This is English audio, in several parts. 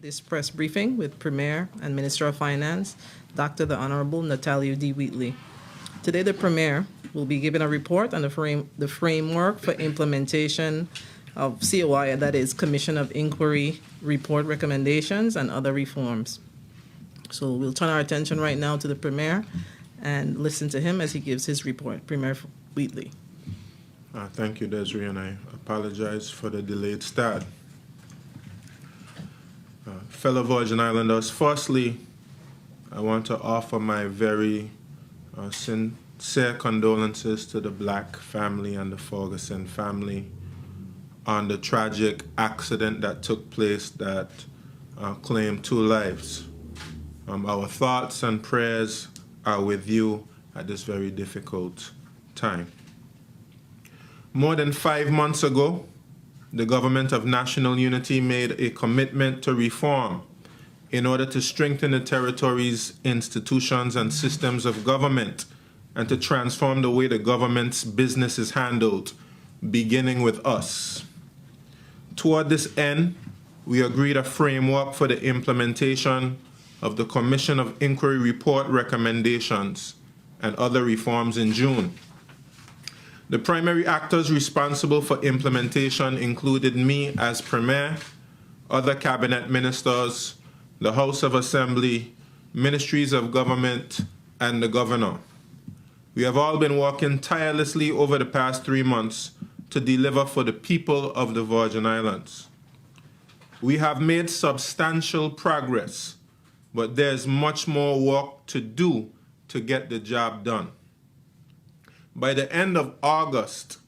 This press briefing with Premier and Minister of Finance, Dr. the Honourable Natalio D. Wheatley. Today, the Premier will be giving a report on the framework for implementation of COI, that is Commission of Inquiry Report recommendations and other reforms. So we'll turn our attention right now to the Premier and listen to him as he gives his report. Premier Wheatley. Thank you, Desiree, and I apologize for the delayed start. Fellow Virgin Islanders, firstly, I want to offer my very sincere condolences to the Black family and the Ferguson family on the tragic accident that took place that claimed 2 lives. Our thoughts and prayers are with you at this very difficult time. More than 5 months ago, the Government of National Unity made a commitment to reform in order to strengthen the territory's institutions and systems of government and to transform the way the government's business is handled, beginning with us. Toward this end, we agreed a framework for the implementation of the Commission of Inquiry Report recommendations and other reforms in June. The primary actors responsible for implementation included me as Premier, other cabinet ministers, the House of Assembly, ministries of government, and the Governor. We have all been working tirelessly over the past 3 months to deliver for the people of the Virgin Islands. We have made substantial progress, but there's much more work to do to get the job done. By the end of August,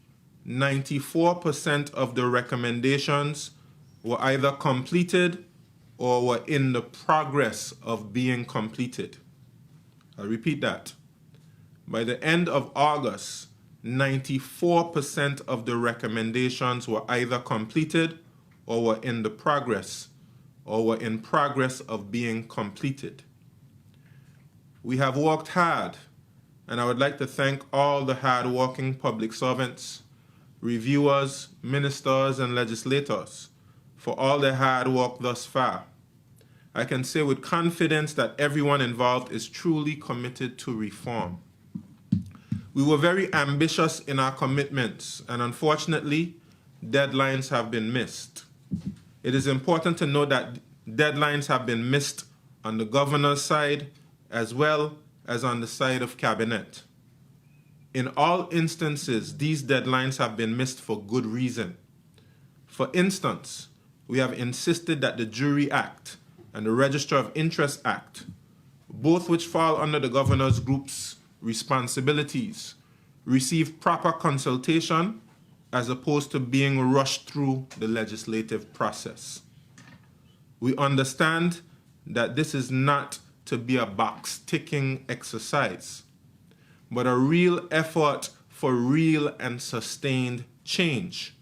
94% of the recommendations were either completed or were in the progress of being completed. I'll repeat that. By the end of August, 94% of the recommendations were either completed or were in the progress or were in progress of being completed. We have worked hard, and I would like to thank all the hard-working public servants, reviewers, ministers, and legislators for all their hard work thus far. I can say with confidence that everyone involved is truly committed to reform. We were very ambitious in our commitments, and unfortunately, deadlines have been missed. It is important to note that deadlines have been missed on the governor's side as well as on the side of cabinet. In all instances, these deadlines have been missed for good reason. For instance, we have insisted that the Jury Act and the Register of Interest Act, both which fall under the governor's group's responsibilities, receive proper consultation as opposed to being rushed through the legislative process. We understand that this is not to be a box-ticking exercise, but a real effort for real and sustained change.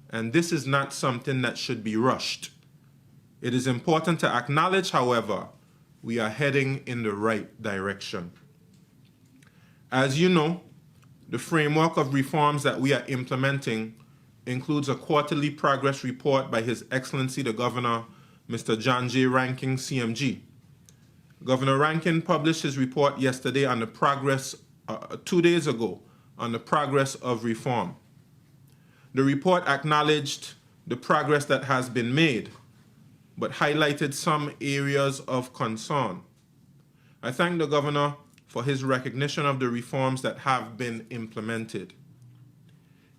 And this is not something that should be rushed. It is important to acknowledge, however, we are heading in the right direction. As you know, the framework of reforms that we are implementing includes a quarterly progress report by His Excellency the Governor, Mr. John J. Rankin, CMG. Governor Rankin published his report yesterday on the progress, 2 days ago, on the progress of reform. The report acknowledged the progress that has been made, but highlighted some areas of concern. I thank the Governor for his recognition of the reforms that have been implemented.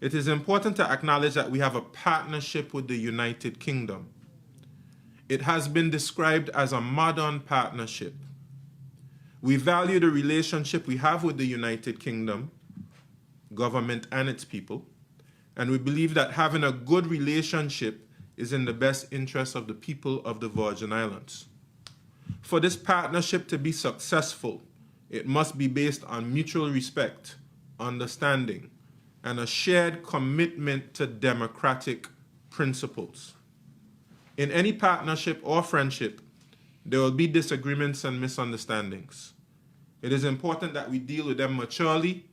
It is important to acknowledge that we have a partnership with the United Kingdom. It has been described as a modern partnership. We value the relationship we have with the United Kingdom, government and its people, and we believe that having a good relationship is in the best interest of the people of the Virgin Islands. For this partnership to be successful, it must be based on mutual respect, understanding, and a shared commitment to democratic principles. In any partnership or friendship, there will be disagreements and misunderstandings. It is important that we deal with them maturely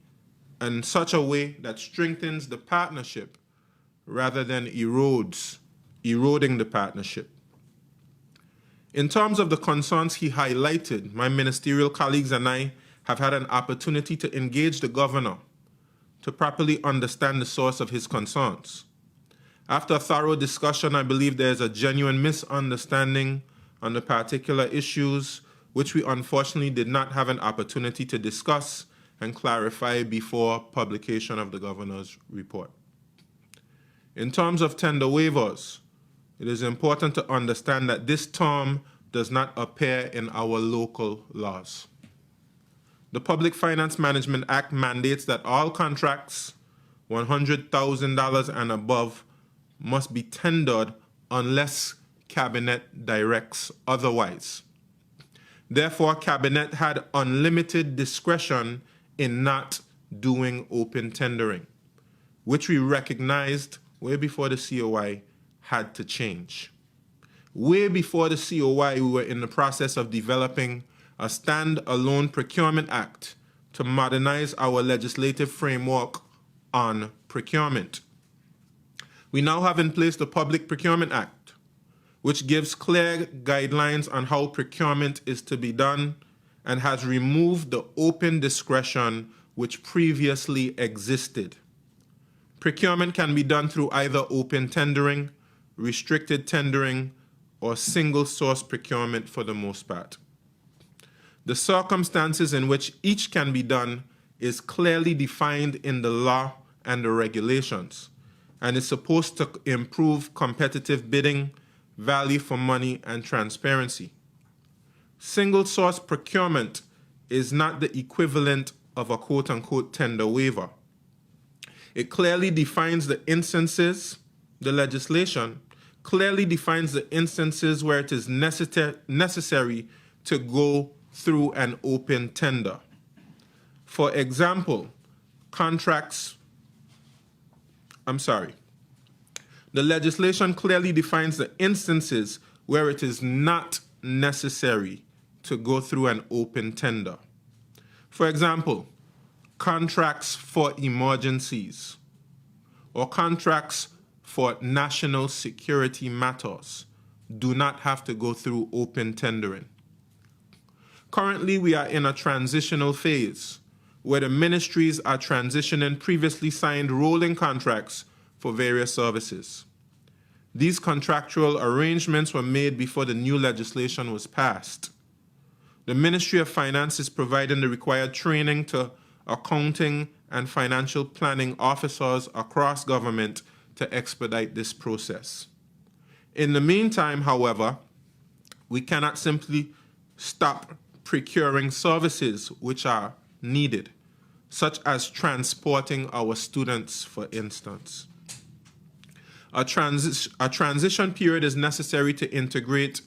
and in such a way that strengthens the partnership rather than eroding the partnership. In terms of the concerns he highlighted, my ministerial colleagues and I have had an opportunity to engage the governor to properly understand the source of his concerns. After a thorough discussion, I believe there is a genuine misunderstanding on the particular issues which we unfortunately did not have an opportunity to discuss and clarify before publication of the governor's report. In terms of tender waivers, it is important to understand that this term does not appear in our local laws. The Public Finance Management Act mandates that all contracts $100,000 and above must be tendered unless Cabinet directs otherwise. Therefore, Cabinet had unlimited discretion in not doing open tendering, which we recognized way before the COI had to change. Way before the COI, we were in the process of developing a stand-alone Procurement Act to modernize our legislative framework on procurement. We now have in place the Public Procurement Act, which gives clear guidelines on how procurement is to be done and has removed the open discretion which previously existed. Procurement can be done through either open tendering, restricted tendering, or single source procurement for the most part. The circumstances in which each can be done is clearly defined in the law and the regulations, and is supposed to improve competitive bidding, value for money, and transparency. Single source procurement is not the equivalent of a quote-unquote tender waiver. It clearly defines the instances, the legislation clearly defines the instances where it is necessary to go through an open tender. For example, the legislation clearly defines the instances where it is not necessary to go through an open tender. For example, contracts for emergencies or contracts for national security matters do not have to go through open tendering. Currently, we are in a transitional phase where the ministries are transitioning previously signed rolling contracts for various services. These contractual arrangements were made before the new legislation was passed. The Ministry of Finance is providing the required training to accounting and financial planning officers across government to expedite this process. In the meantime, however, we cannot simply stop procuring services which are needed, such as transporting our students, for instance. A transition period is necessary to integrate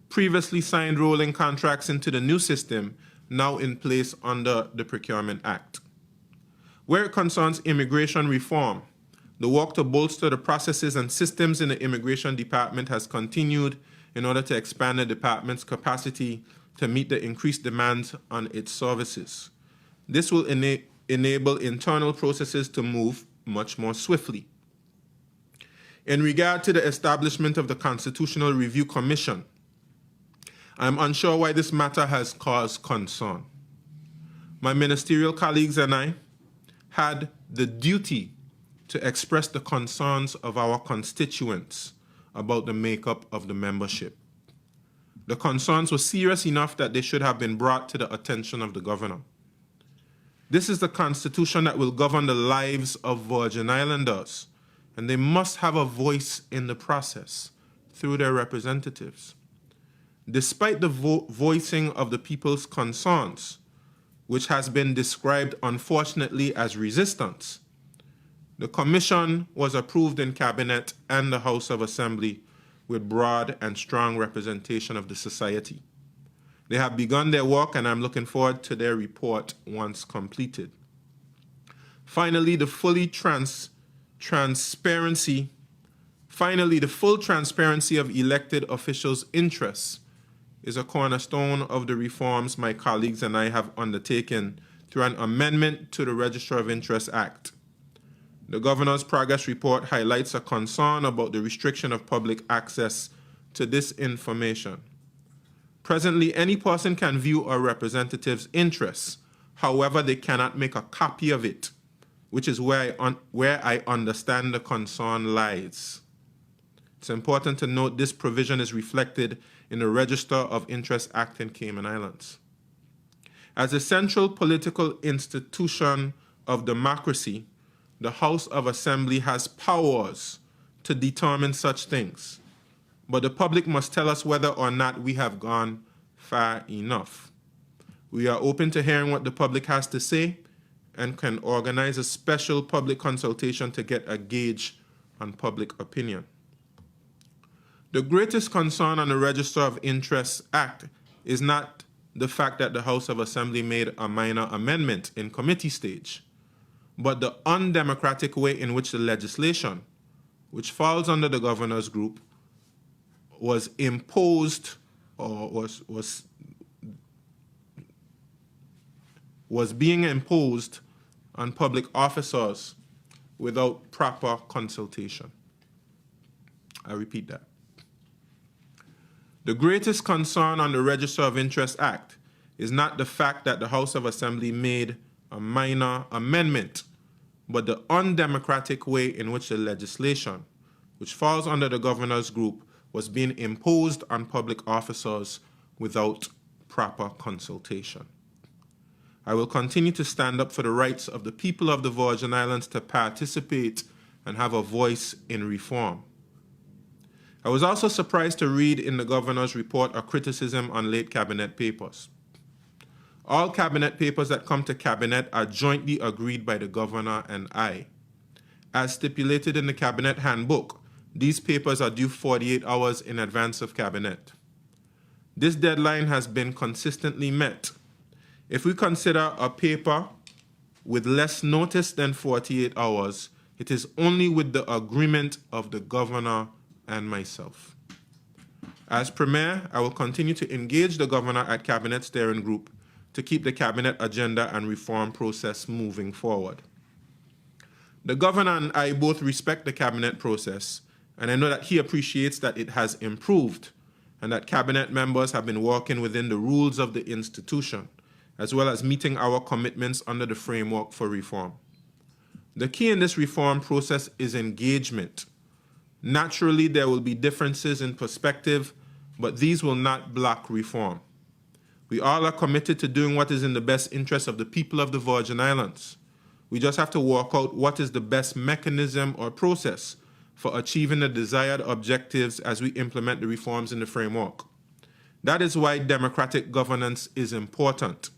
previously signed rolling contracts into the new system now in place under the Procurement Act. Where it concerns immigration reform, the work to bolster the processes and systems in the Immigration Department has continued in order to expand the department's capacity to meet the increased demands on its services. This will enable internal processes to move much more swiftly. In regard to the establishment of the Constitutional Review Commission, I am unsure why this matter has caused concern. My ministerial colleagues and I had the duty to express the concerns of our constituents about the makeup of the membership. The concerns were serious enough that they should have been brought to the attention of the governor. This is the Constitution that will govern the lives of Virgin Islanders, and they must have a voice in the process through their representatives. Despite the voicing of the people's concerns, which has been described unfortunately as resistance, the commission was approved in Cabinet and the House of Assembly with broad and strong representation of the society. They have begun their work, and I'm looking forward to their report once completed. Finally, the full transparency of elected officials' interests is a cornerstone of the reforms my colleagues and I have undertaken through an amendment to the Register of Interest Act. The Governor's Progress Report highlights a concern about the restriction of public access to this information. Presently, any person can view a representative's interests. However, they cannot make a copy of it, which is where I understand the concern lies. It's important to note this provision is reflected in the Register of Interest Act in Cayman Islands. As a central political institution of democracy, the House of Assembly has powers to determine such things, but the public must tell us whether or not we have gone far enough. We are open to hearing what the public has to say and can organize a special public consultation to get a gauge on public opinion. The greatest concern on the Register of Interest Act is not the fact that the House of Assembly made a minor amendment in committee stage, but the undemocratic way in which the legislation, which falls under the governor's group, was imposed or was being imposed on public officers without proper consultation. I repeat that. The greatest concern on the Register of Interest Act is not the fact that the House of Assembly made a minor amendment, but the undemocratic way in which the legislation, which falls under the governor's group, was being imposed on public officers without proper consultation. I will continue to stand up for the rights of the people of the Virgin Islands to participate and have a voice in reform. I was also surprised to read in the governor's report a criticism on late cabinet papers. All cabinet papers that come to cabinet are jointly agreed by the governor and I. As stipulated in the cabinet handbook, these papers are due 48 hours in advance of cabinet. This deadline has been consistently met. If we consider a paper with less notice than 48 hours, it is only with the agreement of the governor and myself. As Premier, I will continue to engage the governor at Cabinet Steering Group to keep the cabinet agenda and reform process moving forward. The governor and I both respect the cabinet process, and I know that he appreciates that it has improved and that cabinet members have been working within the rules of the institution, as well as meeting our commitments under the framework for reform. The key in this reform process is engagement. Naturally, there will be differences in perspective, but these will not block reform. We all are committed to doing what is in the best interest of the people of the Virgin Islands. We just have to work out what is the best mechanism or process for achieving the desired objectives as we implement the reforms in the framework. That is why democratic governance is important.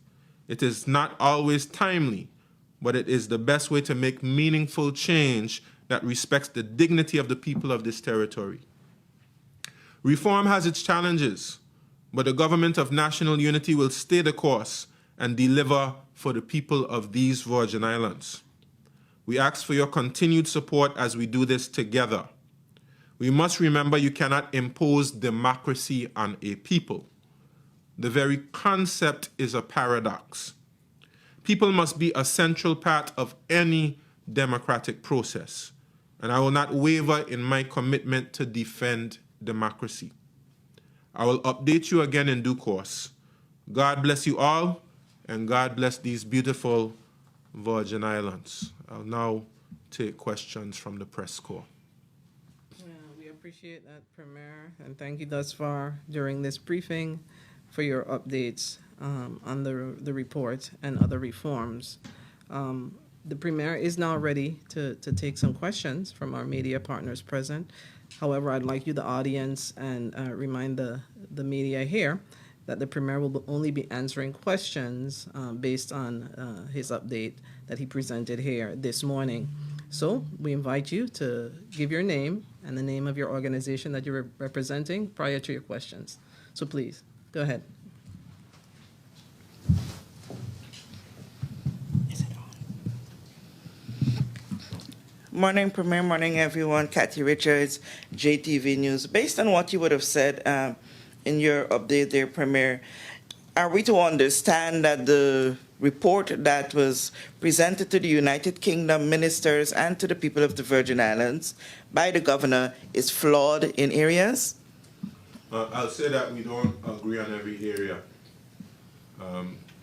It is not always timely, but it is the best way to make meaningful change that respects the dignity of the people of this territory. Reform has its challenges, but the government of national unity will stay the course and deliver for the people of these Virgin Islands. We ask for your continued support as we do this together. We must remember you cannot impose democracy on a people. The very concept is a paradox. People must be a central part of any democratic process, and I will not waver in my commitment to defend democracy. I will update you again in due course. God bless you all, and God bless these beautiful Virgin Islands. I'll now take questions from the press corps. We appreciate that, Premier, and thank you thus far during this briefing for your updates on the report and other reforms. The Premier is now ready to take some questions from our media partners present. However, I'd like you, the audience, and remind the media here that the Premier will only be answering questions based on his update that he presented here this morning. So we invite you to give your name and the name of your organization that you're representing prior to your questions. So please, go ahead. Morning, Premier. Morning, everyone. Kathy Richards, JTV News. Based on what you would have said in your update there, Premier, are we to understand that the report that was presented to the United Kingdom ministers and to the people of the Virgin Islands by the governor is flawed in areas? I'll say that we don't agree on every area.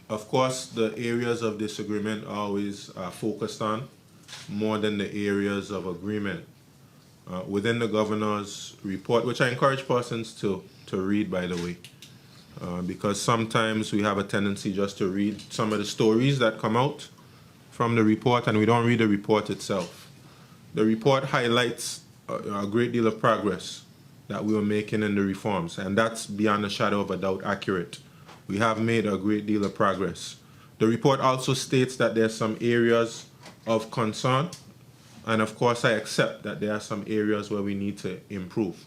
Of course, the areas of disagreement are always focused on more than the areas of agreement. Within the governor's report, which I encourage persons to read, by the way, because sometimes we have a tendency just to read some of the stories that come out from the report and we don't read the report itself. The report highlights a great deal of progress that we were making in the reforms, and that's beyond a shadow of a doubt accurate. We have made a great deal of progress. The report also states that there are some areas of concern, and of course I accept that there are some areas where we need to improve.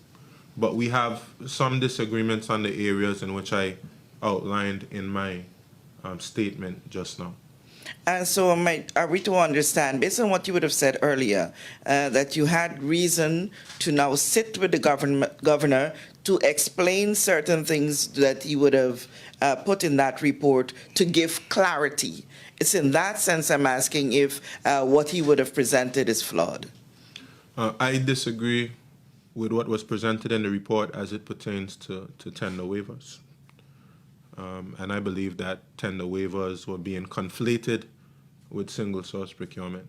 But we have some disagreements on the areas in which I outlined in my statement just now. And so are we to understand, based on what you would have said earlier, that you had reason to now sit with the governor to explain certain things that he would have put in that report to give clarity? It's in that sense I'm asking if what he would have presented is flawed. I disagree with what was presented in the report as it pertains to tender waivers. And I believe that tender waivers were being conflated with single source procurement.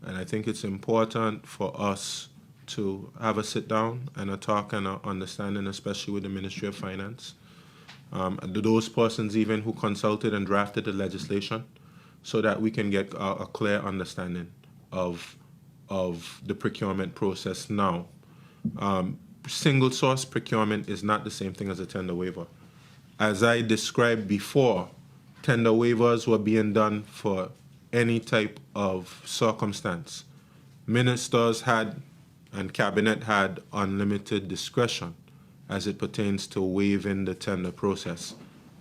And I think it's important for us to have a sit down and a talk and an understanding, especially with the Ministry of Finance, those persons even who consulted and drafted the legislation, so that we can get a clear understanding of the procurement process now. Single source procurement is not the same thing as a tender waiver. As I described before, tender waivers were being done for any type of circumstance. Ministers had and cabinet had unlimited discretion as it pertains to waiving the tender process.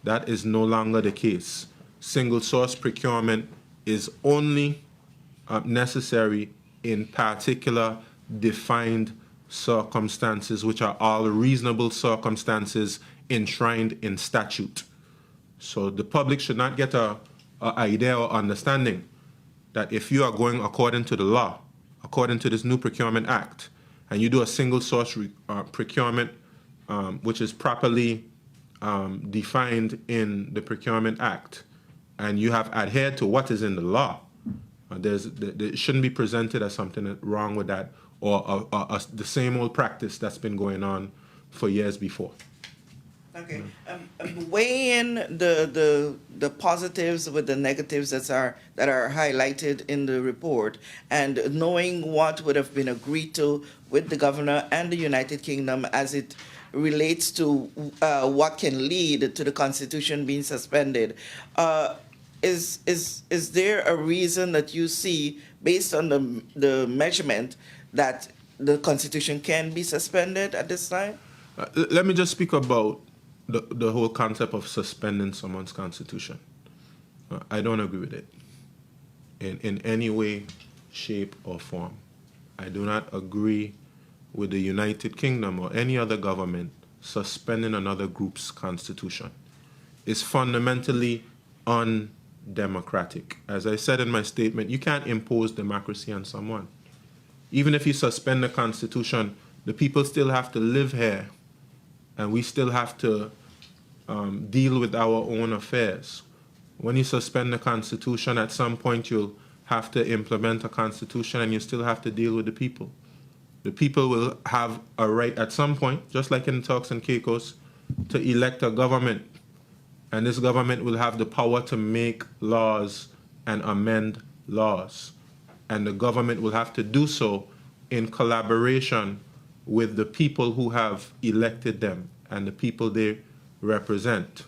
That is no longer the case. Single source procurement is only necessary in particular defined circumstances, which are all reasonable circumstances enshrined in statute. So the public should not get a idea or understanding that if you are going according to the law, according to this new Procurement Act, and you do a single source procurement, which is properly defined in the Procurement Act, and you have adhered to what is in the law, it shouldn't be presented as something wrong with that, or the same old practice that's been going on for years before. Okay. Weigh in the positives with the negatives that are highlighted in the report, and knowing what would have been agreed to with the governor and the United Kingdom as it relates to what can lead to the Constitution being suspended. Is there a reason that you see, based on the measurement, that the Constitution can be suspended at this time? Let me just speak about the whole concept of suspending someone's Constitution. I don't agree with it in any way, shape, or form. I do not agree with the United Kingdom or any other government suspending another group's constitution. It's fundamentally undemocratic. As I said in my statement, you can't impose democracy on someone. Even if you suspend the Constitution, the people still have to live here, and we still have to deal with our own affairs. When you suspend the Constitution, at some point you'll have to implement a Constitution, and you still have to deal with the people. The people will have a right at some point, just like in Turks and Caicos, to elect a government. And this government will have the power to make laws and amend laws. And the government will have to do so in collaboration with the people who have elected them and the people they represent.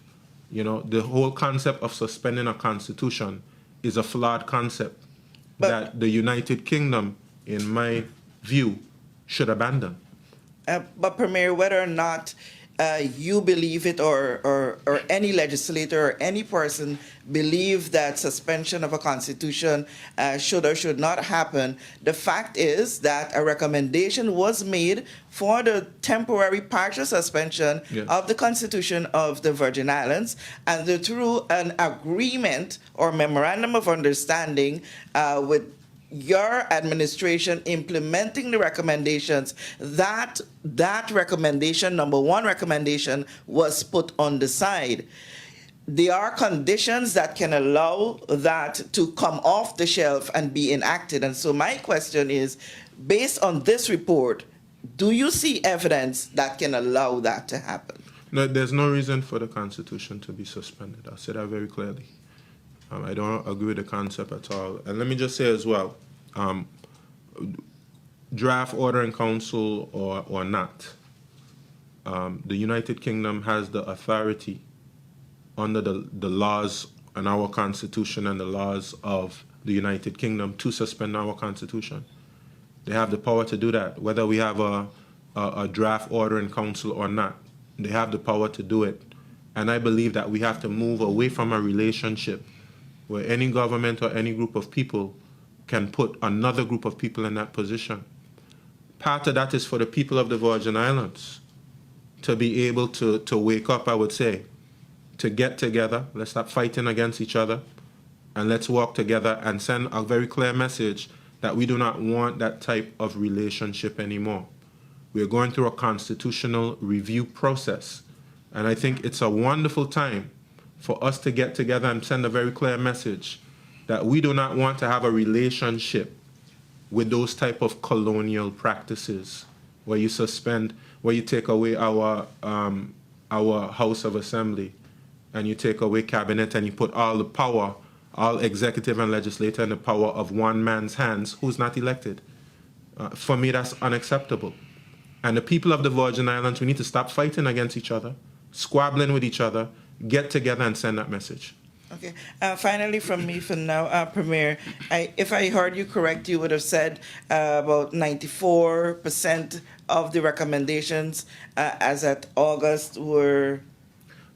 You know, the whole concept of suspending a constitution is a flawed concept that the United Kingdom, in my view, should abandon. But Premier, whether or not you believe it, or any legislator or any person believe that suspension of a constitution should or should not happen, the fact is that a recommendation was made for the temporary partial suspension of the Constitution of the Virgin Islands, and through an agreement or memorandum of understanding with your administration implementing the recommendations, that recommendation, number one recommendation, was put on the side. There are conditions that can allow that to come off the shelf and be enacted. And so my question is, based on this report, do you see evidence that can allow that to happen? No, there's no reason for the Constitution to be suspended. I'll say that very clearly. I don't agree with the concept at all. And let me just say as well, draft order in council or not, the United Kingdom has the authority under the laws and our Constitution and the laws of the United Kingdom to suspend our Constitution. They have the power to do that, whether we have a draft order in council or not. They have the power to do it. And I believe that we have to move away from a relationship where any government or any group of people can put another group of people in that position. Part of that is for the people of the Virgin Islands to be able to wake up, I would say, to get together. Let's stop fighting against each other, and let's work together and send a very clear message that we do not want that type of relationship anymore. We are going through a constitutional review process, and I think it's a wonderful time for us to get together and send a very clear message that we do not want to have a relationship with those type of colonial practices where you suspend, where you take away our House of Assembly and you take away cabinet and you put all the power, all executive and legislative, in the power of one man's hands who's not elected. For me, that's unacceptable. And the people of the Virgin Islands, we need to stop fighting against each other, squabbling with each other, get together and send that message. Okay. Finally, from me for now, Premier, if I heard you correct, you would have said about 94% of the recommendations as at August were...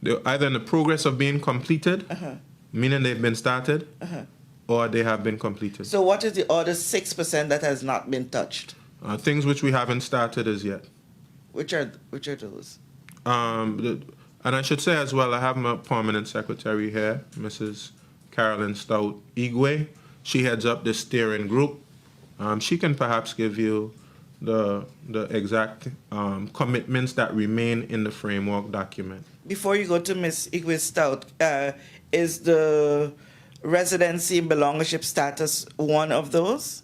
They're either in the progress of being completed, meaning they've been started, or they have been completed. So what is the other 6% that has not been touched? Things which we haven't started as yet. Which are those? And I should say as well, I have my permanent secretary here, Mrs. Carolyn Stout Igwe. She heads up the steering group. She can perhaps give you the exact commitments that remain in the framework document. Before you go to Ms. Igwe Stout, is the residency and belongership status one of those?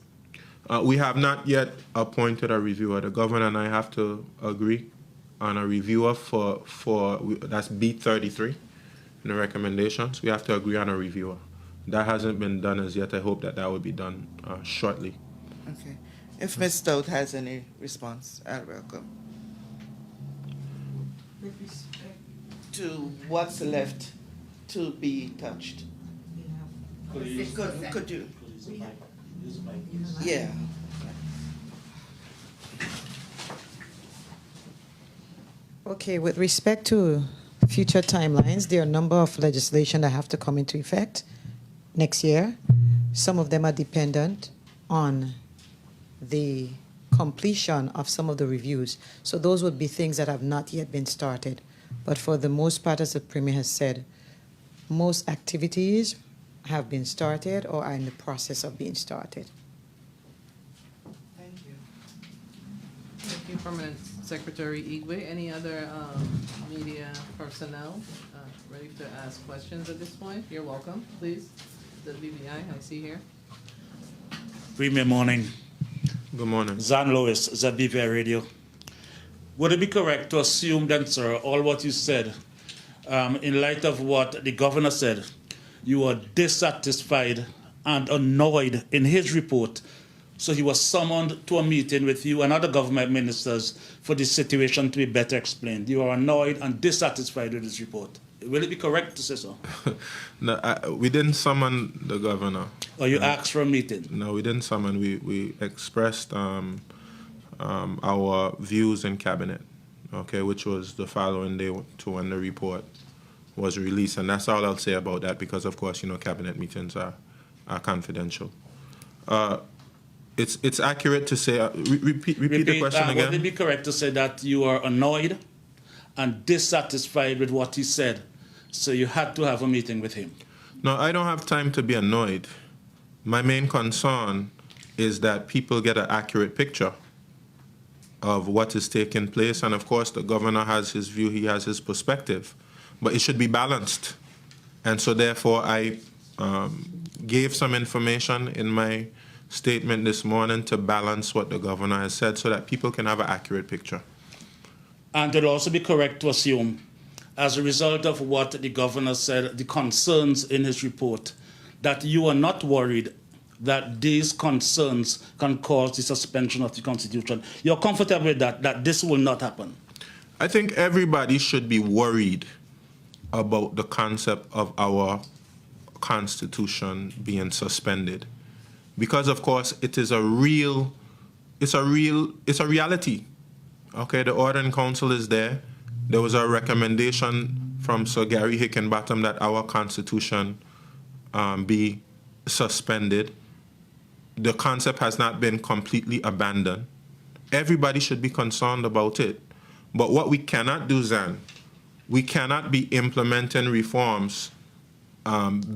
We have not yet appointed a reviewer. The governor and I have to agree on a reviewer for that's B33 in the recommendations. We have to agree on a reviewer. That hasn't been done as yet. I hope that will be done shortly. Okay. If Ms. Stout has any response, I'll welcome. With respect to what's left to be touched. Could you? Yeah. Okay, with respect to future timelines, there are a number of legislation that have to come into effect next year. Some of them are dependent on the completion of some of the reviews. So those would be things that have not yet been started. But for the most part, as the Premier has said, most activities have been started or are in the process of being started. Thank you. Thank you, Permanent Secretary Igwe. Any other media personnel ready to ask questions at this point? You're welcome, please. The BBI, I see here. Premier, morning. Good morning. Zan Lewis, ZBVI Radio. Would it be correct to assume then, sir, all what you said, in light of what the governor said, you were dissatisfied and annoyed in his report, so he was summoned to a meeting with you and other government ministers for the situation to be better explained. You are annoyed and dissatisfied with his report. Will it be correct to say so? No, we didn't summon the governor. Or you asked for a meeting? No, we didn't summon. We expressed our views in cabinet, okay, which was the following day to when the report was released, and that's all I'll say about that because, of course, you know, cabinet meetings are confidential. It's accurate to say. Repeat the question again. Would it be correct to say that you are annoyed and dissatisfied with what he said, so you had to have a meeting with him? No, I don't have time to be annoyed. My main concern is that people get an accurate picture of what is taking place. And of course, the governor has his view, he has his perspective, but it should be balanced. And so therefore, I gave some information in my statement this morning to balance what the governor has said so that people can have an accurate picture. And it will also be correct to assume, as a result of what the governor said, the concerns in his report, that you are not worried that these concerns can cause the suspension of the Constitution. You're comfortable with that this will not happen? I think everybody should be worried about the concept of our Constitution being suspended, because of course it is it's a reality. Okay, the Ordering Council is there. There was a recommendation from Sir Gary Hickenbottom that our Constitution be suspended. The concept has not been completely abandoned. Everybody should be concerned about it. But what we cannot do, Zan, we cannot be implementing reforms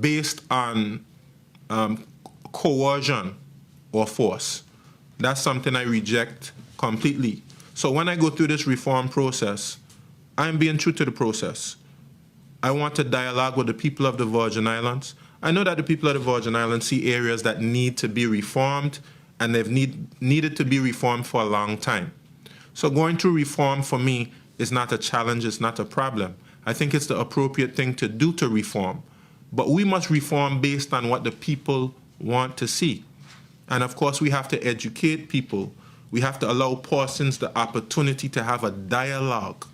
based on coercion or force. That's something I reject completely. So when I go through this reform process, I'm being true to the process. I want to dialogue with the people of the Virgin Islands. I know that the people of the Virgin Islands see areas that need to be reformed, and they've needed to be reformed for a long time. So going through reform for me is not a challenge, it's not a problem. I think it's the appropriate thing to do to reform. But we must reform based on what the people want to see. And of course, we have to educate people. We have to allow persons the opportunity to have a dialogue.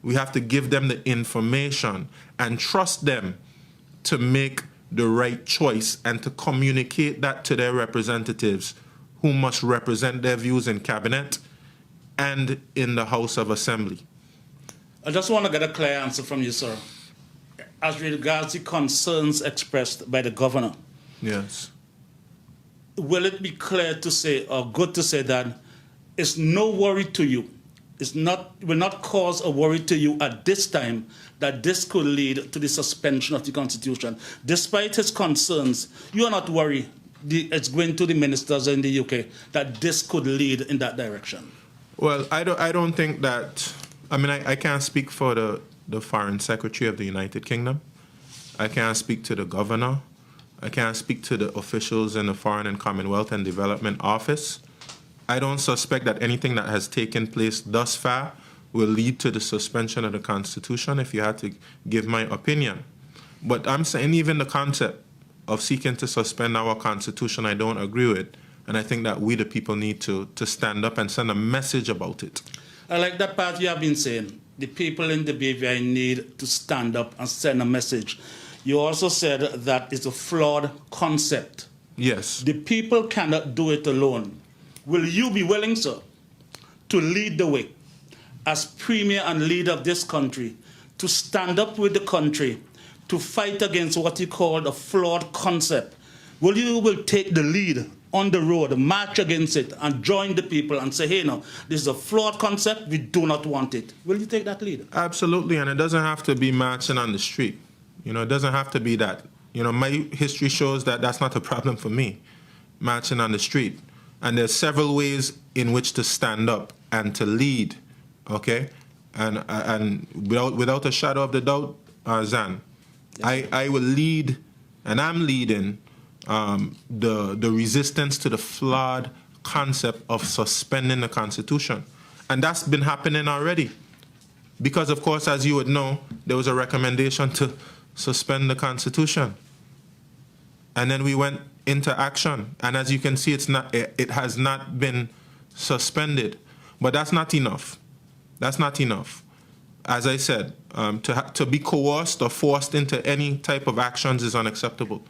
We have to give them the information and trust them to make the right choice and to communicate that to their representatives, who must represent their views in cabinet and in the House of Assembly. I just want to get a clear answer from you, sir. As regards the concerns expressed by the governor, Yes. will it be clear to say, or good to say, that it's no worry to you, will not cause a worry to you at this time that this could lead to the suspension of the Constitution? Despite his concerns, you are not worried it's going to the ministers in the UK that this could lead in that direction? Well, I don't think that, I can't speak for the Foreign Secretary of the United Kingdom. I can't speak to the governor. I can't speak to the officials in the Foreign and Commonwealth and Development Office. I don't suspect that anything that has taken place thus far will lead to the suspension of the Constitution, if you had to give my opinion. But I'm saying even the concept of seeking to suspend our Constitution, I don't agree with. And I think that we, the people, need to stand up and send a message about it. I like that part you have been saying. The people in the BVI need to stand up and send a message. You also said that it's a flawed concept. Yes. The people cannot do it alone. Will you be willing, sir, to lead the way as premier and leader of this country, to stand up with the country, to fight against what you call a flawed concept? Will you take the lead on the road, march against it, and join the people and say, hey, no, this is a flawed concept, we do not want it? Will you take that lead? Absolutely, and it doesn't have to be marching on the street. It doesn't have to be that. My history shows that that's not a problem for me, marching on the street. And there's several ways in which to stand up and to lead, okay? And without a shadow of the doubt, Zan, yes. I will lead, and I'm leading the resistance to the flawed concept of suspending the Constitution. And that's been happening already. Because, of course, as you would know, there was a recommendation to suspend the Constitution. And then we went into action. And as you can see, it has not been suspended. But that's not enough. That's not enough. As I said, to be coerced or forced into any type of actions is unacceptable.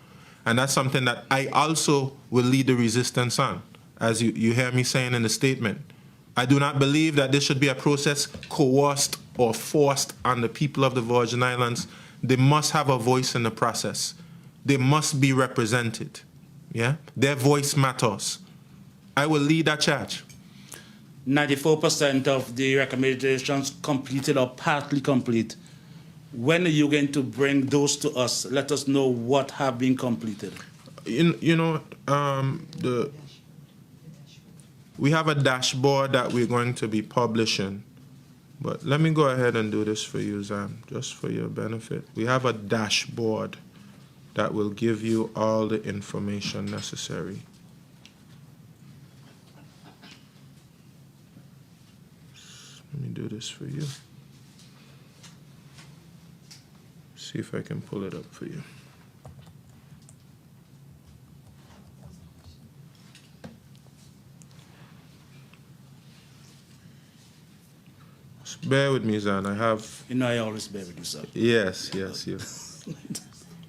And that's something that I also will lead the resistance on, as you hear me saying in the statement. I do not believe that this should be a process coerced or forced on the people of the Virgin Islands. They must have a voice in the process. They must be represented. Yeah? Their voice matters. I will lead that charge. 94% of the recommendations completed or partly complete. When are you going to bring those to us? Let us know what have been completed. The we have a dashboard that we're going to be publishing. But let me go ahead and do this for you, Zan, just for your benefit. We have a dashboard that will give you all the information necessary. Let me do this for you. See if I can pull it up for you. Just bear with me, Zan. I have. You know I always bear with you, sir. Yes,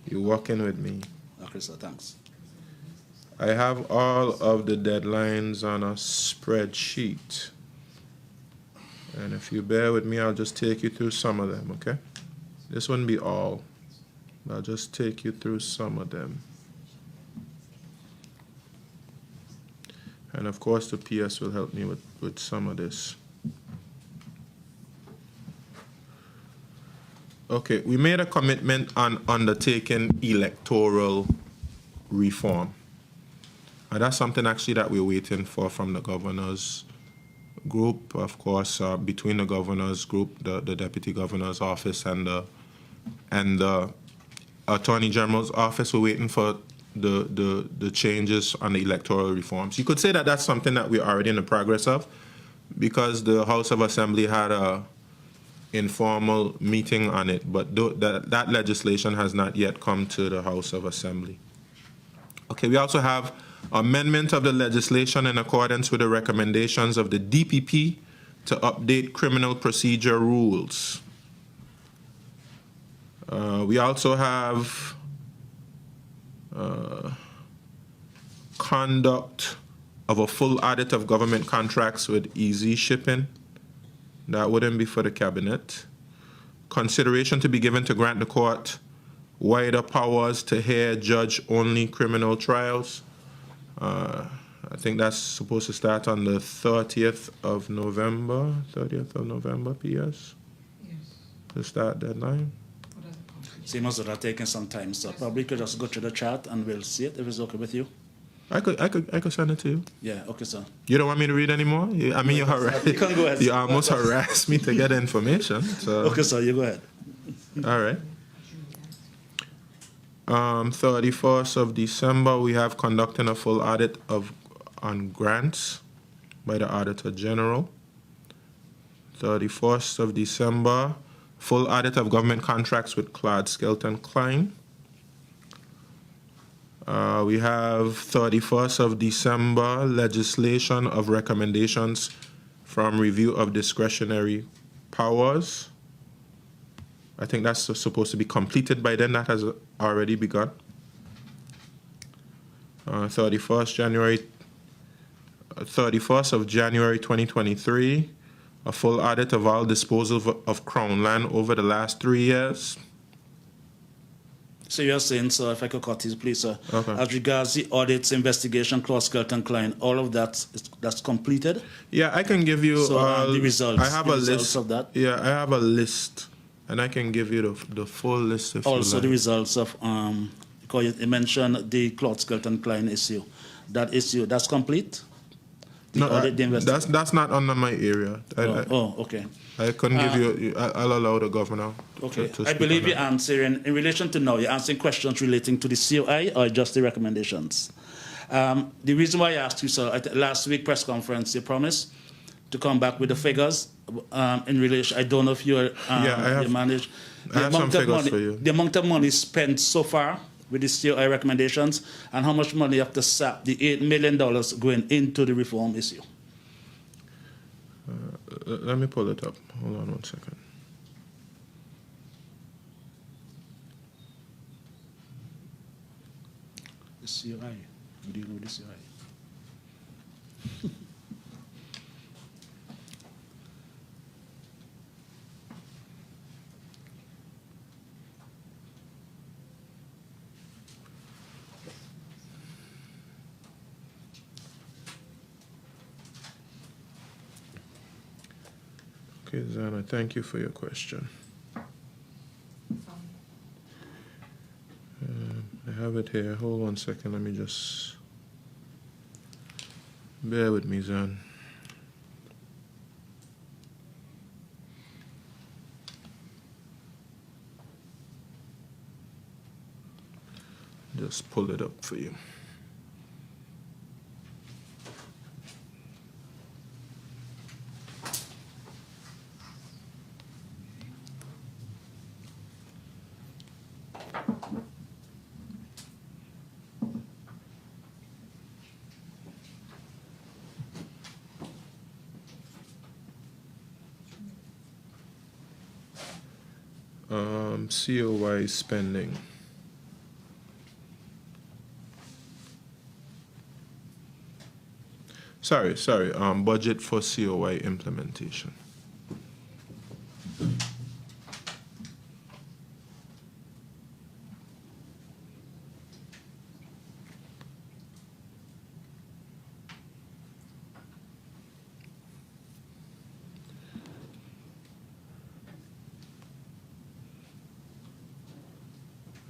you're walking with me. Okay, sir, thanks. I have all of the deadlines on a spreadsheet. And if you bear with me, I'll just take you through some of them, okay? This wouldn't be all. I'll just take you through some of them. And of course, the PS will help me with some of this. Okay, we made a commitment on undertaking electoral reform. And that's something actually that we're waiting for from the governor's group, of course, between the governor's group, the deputy governor's office, and the attorney general's office. We're waiting for the changes on the electoral reforms. You could say that that's something that we're already in the progress of, because the House of Assembly had a informal meeting on it, but that legislation has not yet come to the House of Assembly. Okay, we also have amendment of the legislation in accordance with the recommendations of the DPP to update criminal procedure rules. We also have conduct of a full audit of government contracts with easy shipping. That wouldn't be for the cabinet. Consideration to be given to grant the court wider powers to hear judge-only criminal trials. I think that's supposed to start on the 30th of November, PS? Yes. The start deadline? Seems as though that's taking some time, so probably could just go through the chart and we'll see it if it's okay with you. I could send it to you. Yeah, okay, sir. You don't want me to read anymore? I mean, you can go ahead. You almost harassed me to get information. So. Okay, sir, you go ahead. All right. 31st of December, we have conducting a full audit on grants by the Auditor General. 31st of December, full audit of government contracts with Skelton Klein. We have 31st of December, legislation of recommendations from review of discretionary powers. I think that's supposed to be completed by then. That has already begun. 31st of January 2023, a full audit of all disposal of Crown land over the last 3 years. So you're saying, sir, if I could cut you, please, sir, Okay. as regards the audits, investigation, Skelton Klein, all of that's completed? Yeah, I can give you So the results. I have the a results list of that. Yeah, I have a list, and I can give you the full list if Also, you the like. results of because you mentioned the Skelton Klein issue. That issue that's complete. The audit, the investigation. That's not under my area. Okay. I couldn't give you. I'll allow the governor. Okay. To I speak believe on you're that. answering in relation to now. You're answering questions relating to the COI or just the recommendations. The reason why I asked you, sir, at last week press conference, you promised to come back with the figures in relation. I don't know if you're you manage. I have some figures for you. The amount of money spent so far with the COI recommendations, and how much money after SAP, the $8 million going into the reform issue. Let me pull it up. Hold on 1 second. The COI. What do you know with the COI? Okay, Zana, thank you for your question. I have it here. Hold 1 second. Let me just Bear with me, Zan. Just pull it up for you. COY spending. Sorry. Budget for COY implementation.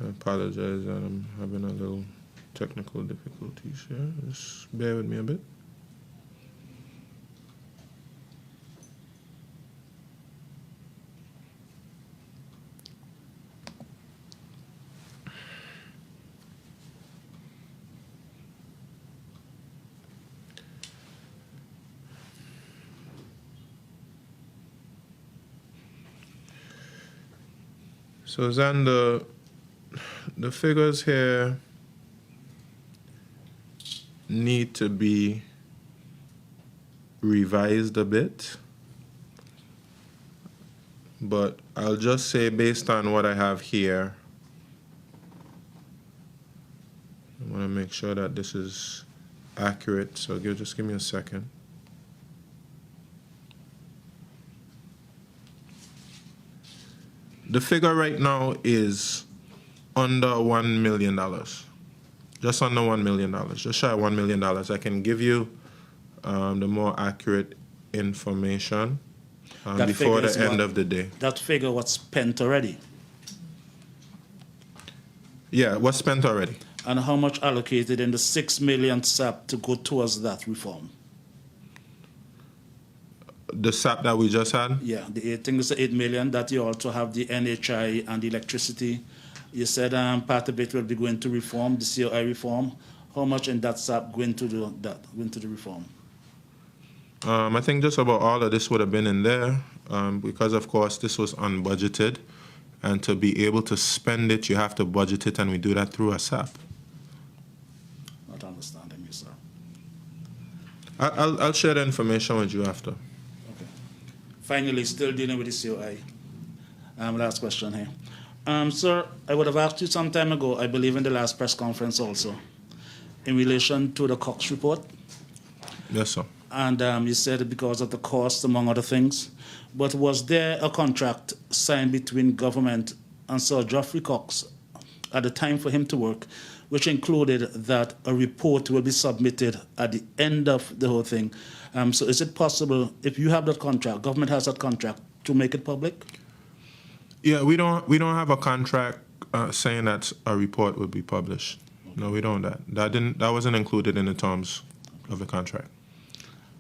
I apologize that I'm having a little technical difficulties here. Just bear with me a bit. So Zan, the figures here need to be revised a bit, but I'll just say based on what I have here, I want to make sure that this is accurate, so just give me a second. The figure right now is under $1 million. Just under $1 million. Just shy of $1 million. I can give you the more accurate information before the end of the day. That figure was spent already. Yeah, what's spent already. And how much allocated in the 6 million SAP to go towards that reform? The SAP that we just had? Yeah, I think it's 8 million that you also have the NHI and the electricity. You said part of it will be going to reform, the COI reform. How much in that SAP going to the reform? I think just about all of this would have been in there because, of course, this was unbudgeted. And to be able to spend it, you have to budget it, and we do that through a SAP. Not understanding you, sir. I'll share the information with you after. Okay. Finally, still dealing with the COI. Last question here. Sir, I would have asked you some time ago, I believe in the last press conference also, in relation to the Cox report. Yes, sir. And you said because of the cost, among other things. But was there a contract signed between government and Sir Geoffrey Cox at the time for him to work, which included that a report will be submitted at the end of the whole thing? So is it possible, if you have that contract, government has that contract, to make it public? Yeah, we don't have a contract saying that a report will be published. Okay. No, we don't. That wasn't included in the terms of the contract.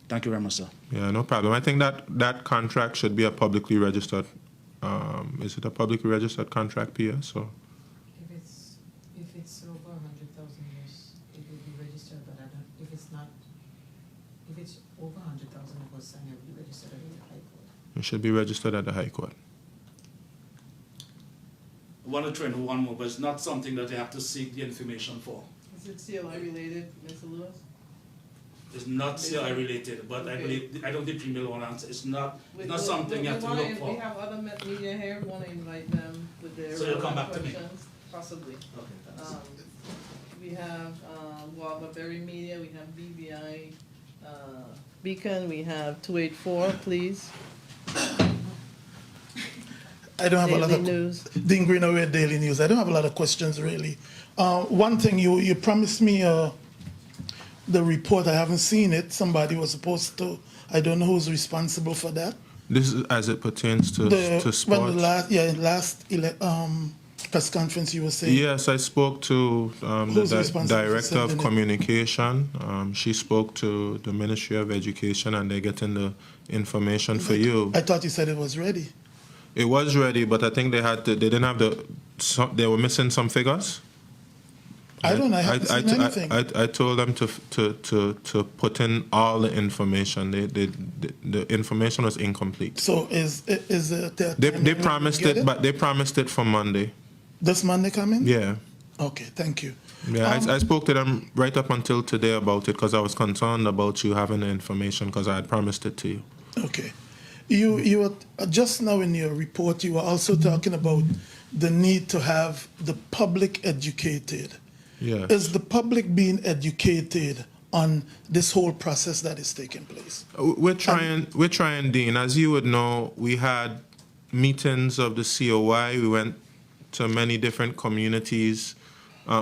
Thank you very much, sir. Yeah, no problem. I think that contract should be a publicly registered. Is it a publicly registered contract, Pia? So. If it's over 100,000, yes, it will be registered. But I don't. If it's not, if it's over 100,000, it was signed. It will be registered at the High Court. It should be registered at the High Court. I want to train one more, but it's not something that they have to seek the information for. Is it COI related, Mr. Lewis? It's not CI related, but Okay. I don't think people want to answer. It's not something you have to look for. We have other media here, we want to invite them with their So you'll come back to me? questions, possibly. Okay, thanks. We have Berry Media, we have BBI, Beacon, we have 284, please. I don't have a lot Daily of News. Dean Greenaway Daily News. I don't have a lot of questions really. One thing you promised me the report. I haven't seen it. Somebody was supposed to. I don't know who's responsible for that. This is as it pertains to sports. When the last press conference you were saying? Yes, I spoke to Who's the responsible for Director of sending it? Communication. She spoke to the Ministry of Education, and they're getting the information for you. I thought you said it was ready. It was ready, but I think they didn't have they were missing some figures. I haven't seen anything. I told them to put in all the information. The information was incomplete. So is it? They promised it, but they promised it for Monday. This Monday coming? Yeah. Okay, thank you. Yeah, I spoke to them right up until today about it because I was concerned about you having the information because I had promised it to you. Okay. You were just now in your report, you were also talking about the need to have the public educated. Yeah. Is the public being educated on this whole process that is taking place? We're trying, Dean. As you would know, we had meetings of the COI. We went to many different communities.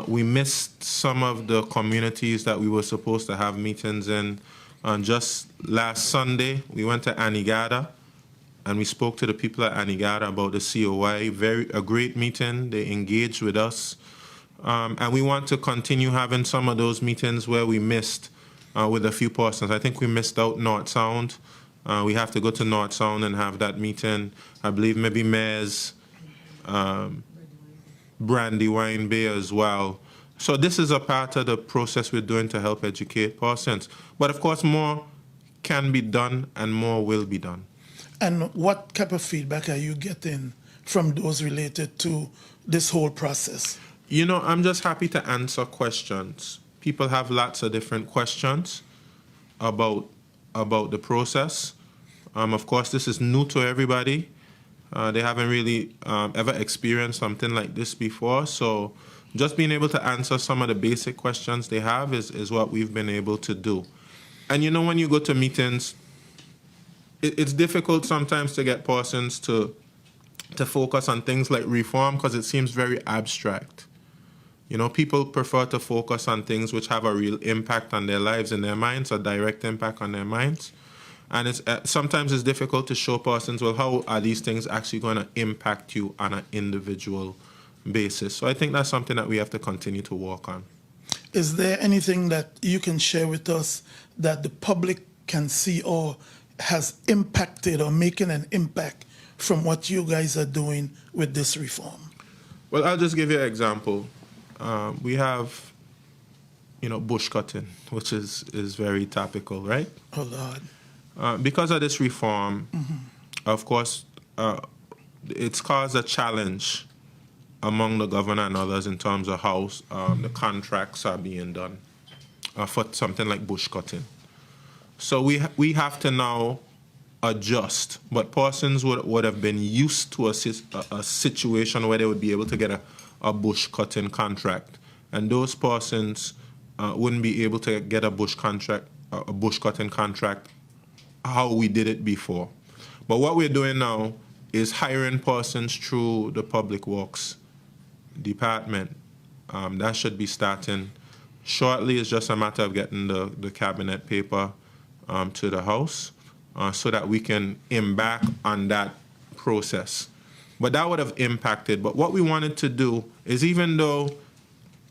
We missed some of the communities that we were supposed to have meetings in. Just last Sunday, we went to Anegada, and we spoke to the people at Anegada about the COI. A great meeting. They engaged with us. And we want to continue having some of those meetings where we missed with a few persons. I think we missed out North Sound. We have to go to North Sound and have that meeting. I believe maybe Mayor's Brandywine Bay as well. So this is a part of the process we're doing to help educate persons. But of course, more can be done and more will be done. And what type of feedback are you getting from those related to this whole process? You know, I'm just happy to answer questions. People have lots of different questions about the process. Of course, this is new to everybody. They haven't really ever experienced something like this before. So just being able to answer some of the basic questions they have is what we've been able to do. And you know, when you go to meetings, it's difficult sometimes to get persons to focus on things like reform because it seems very abstract. You know, people prefer to focus on things which have a real impact on their lives and their minds, a direct impact on their minds. And it's sometimes it's difficult to show persons, well, how are these things actually going to impact you on an individual basis? So I think that's something that we have to continue to work on. Is there anything that you can share with us that the public can see or has impacted or making an impact from what you guys are doing with this reform? Well, I'll just give you an example. We have, you know, bush cutting, which is very topical, right? Oh, Lord. Because of this reform, of course, it's caused a challenge among the governor and others in terms of how the contracts are being done for something like bush cutting. So we have to now adjust, but persons would have been used to a situation where they would be able to get a bush cutting contract, and those persons wouldn't be able to get a bush cutting contract how we did it before. But what we're doing now is hiring persons through the Public Works Department. That should be starting shortly. It's just a matter of getting the cabinet paper to the House so that we can embark on that process. But that would have impacted. But what we wanted to do is, even though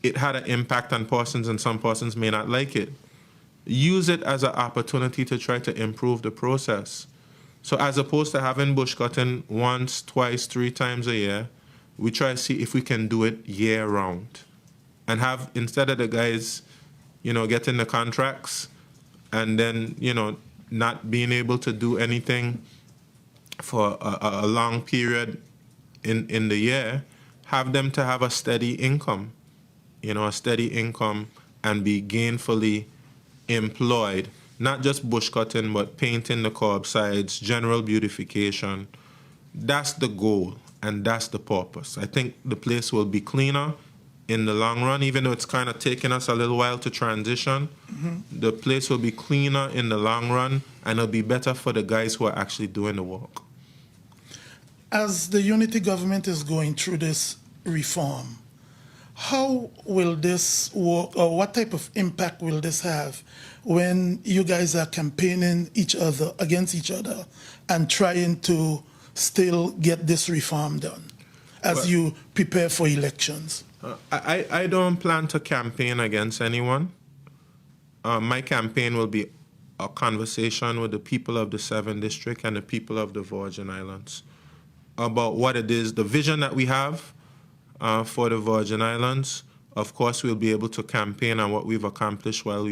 it had an impact on persons and some persons may not like it, use it as an opportunity to try to improve the process. So as opposed to having bush cutting once, twice, 3 times a year, we try to see if we can do it year round. And have, instead of the guys, you know, getting the contracts and then, you know, not being able to do anything for a long period in the year, have them to have a steady income, you know, a steady income and be gainfully employed, not just bush cutting, but painting the curbsides, general beautification. That's the goal and that's the purpose. I think the place will be cleaner in the long run, even though it's kind of taken us a little while to transition. The place will be cleaner in the long run, and it'll be better for the guys who are actually doing the work. As the unity government is going through this reform, how will this work, or what type of impact will this have when you guys are campaigning against each other and trying to still get this reform done? as Well- you prepare for elections? I don't plan to campaign against anyone. My campaign will be a conversation with the people of the 7th District and the people of the Virgin Islands about what it is, the vision that we have for the Virgin Islands. Of course, we'll be able to campaign on what we've accomplished while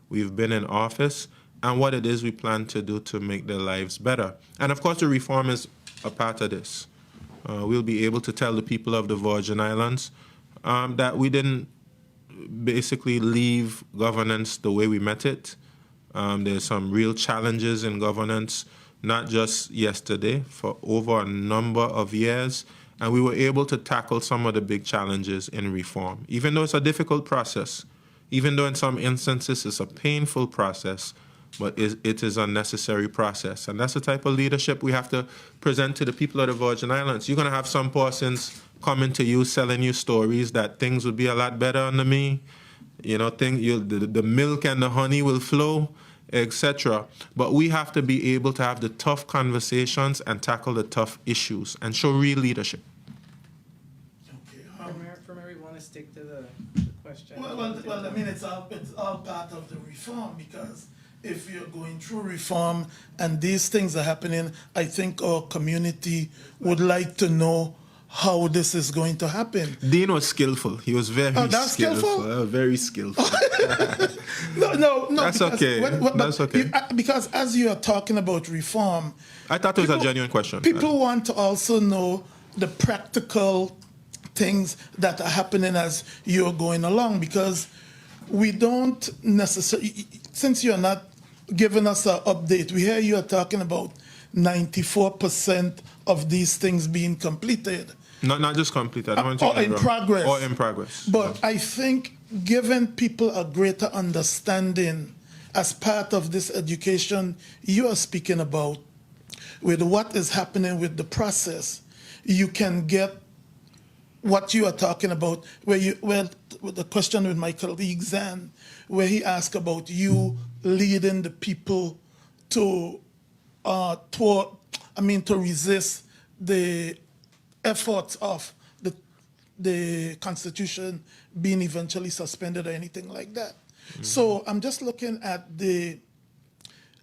we've been in office and what it is we plan to do to make their lives better. And of course, the reform is a part of this. We'll be able to tell the people of the Virgin Islands that we didn't basically leave governance the way we met it. There's some real challenges in governance, not just yesterday, for over a number of years. And we were able to tackle some of the big challenges in reform, even though it's a difficult process, even though in some instances it's a painful process, but it is a necessary process. And that's the type of leadership we have to present to the people of the Virgin Islands. You're going to have some persons coming to you, selling you stories that things would be a lot better under me. You know, the milk and the honey will flow, etc. But we have to be able to have the tough conversations and tackle the tough issues and show real leadership. Premier, you want to stick to the question? Well, I mean, it's all part of the reform, because if you're going through reform and these things are happening, I think our community would like to know how this is going to happen. Dean was skillful. He was very that's skillful? Very skillful. No. That's because okay. That's okay. Because as you are talking about reform, I thought it was a genuine question. people want to also know the practical things that are happening as you're going along, because we don't necessarily, since you're not giving us an update, we hear you are talking about 94% of these things being completed. Not just completed. I don't want to Or get it in wrong. progress. Or in progress. But I think giving people a greater understanding as part of this education you are speaking about, with what is happening with the process, you can get what you are talking about, with the question with my colleague Zan, where he asked about you leading the people to resist the efforts of the Constitution being eventually suspended or anything like that. Mm-hmm. So I'm just looking at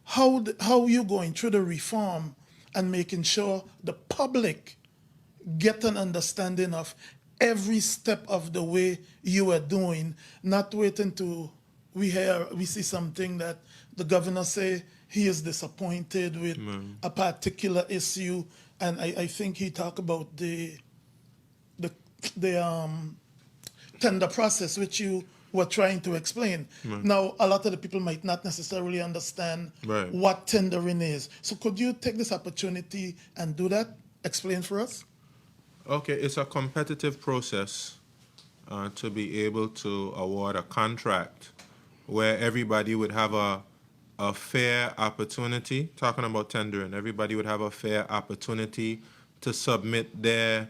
how you're going through the reform and making sure the public get an understanding of every step of the way you are doing, not waiting to we see something that the governor say he is disappointed with a particular issue, and I think he talked about the tender process, which you were trying to explain. Now, a lot of the people might not necessarily understand what tendering is. So could you take this opportunity and do that? Explain for us. Okay, it's a competitive process to be able to award a contract where everybody would have a fair opportunity, talking about tendering, everybody would have a fair opportunity to submit their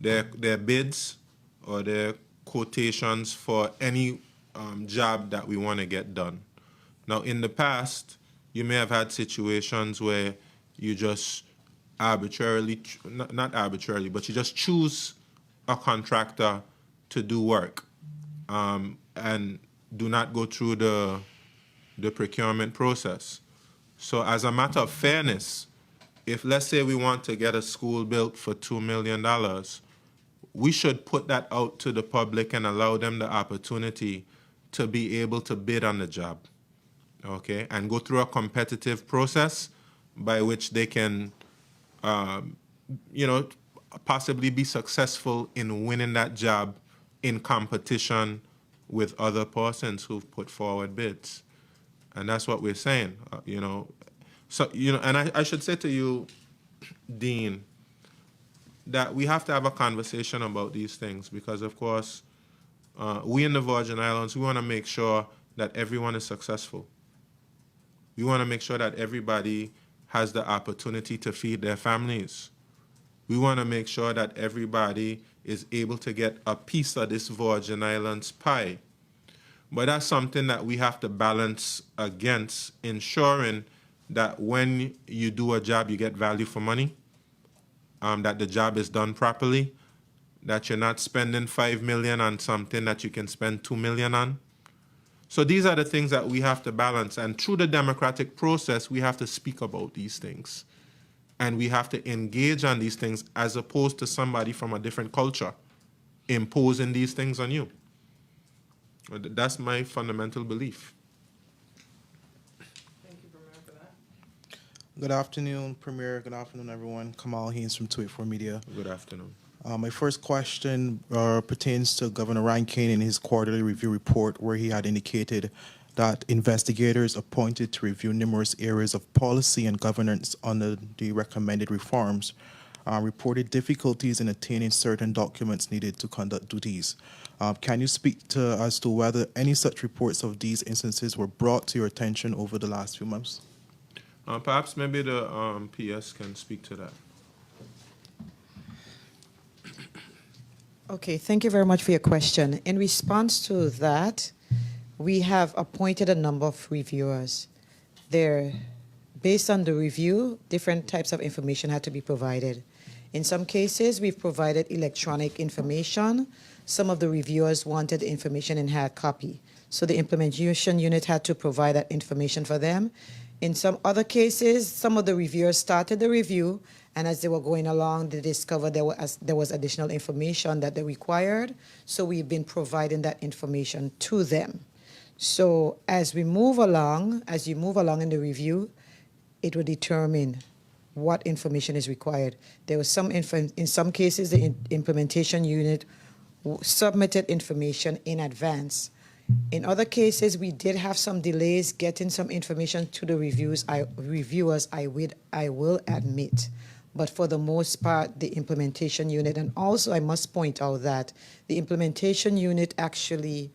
bids or their quotations for any job that we want to get done. Now, in the past, you may have had situations where you just arbitrarily, not arbitrarily, but you just choose a contractor to do work and do not go through the procurement process. So as a matter of fairness, if let's say we want to get a school built for $2 million, we should put that out to the public and allow them the opportunity to be able to bid on the job, okay, and go through a competitive process by which they can, possibly be successful in winning that job in competition with other persons who've put forward bids. And that's what we're saying, and I should say to you, Dean, that we have to have a conversation about these things because, of course, we in the Virgin Islands, we want to make sure that everyone is successful. We want to make sure that everybody has the opportunity to feed their families. We want to make sure that everybody is able to get a piece of this Virgin Islands pie. But that's something that we have to balance against ensuring that when you do a job, you get value for money, that the job is done properly, that you're not spending 5 million on something that you can spend 2 million on. So these are the things that we have to balance. And through the democratic process, we have to speak about these things. And we have to engage on these things as opposed to somebody from a different culture imposing these things on you. That's my fundamental belief. Good afternoon, Premier. Good afternoon, everyone. Kamal Haynes from 284 Media. Good afternoon. My first question pertains to Governor Rankin in his quarterly review report, where he had indicated that investigators appointed to review numerous areas of policy and governance under the recommended reforms reported difficulties in attaining certain documents needed to conduct duties. Can you speak as to whether any such reports of these instances were brought to your attention over the last few months? Perhaps maybe the PS can speak to that. Okay, thank you very much for your question. In response to that, we have appointed a number of reviewers. Based on the review, different types of information had to be provided. In some cases, we've provided electronic information. Some of the reviewers wanted information in hard copy. So the implementation unit had to provide that information for them. In some other cases, some of the reviewers started the review, and as they were going along, they discovered there was additional information that they required. So we've been providing that information to them. So as you move along in the review, it will determine what information is required. There was in some cases, the implementation unit submitted information in advance. In other cases, we did have some delays getting some information to the reviewers, I will admit. But for the most part, the implementation unit, and also I must point out that the implementation unit actually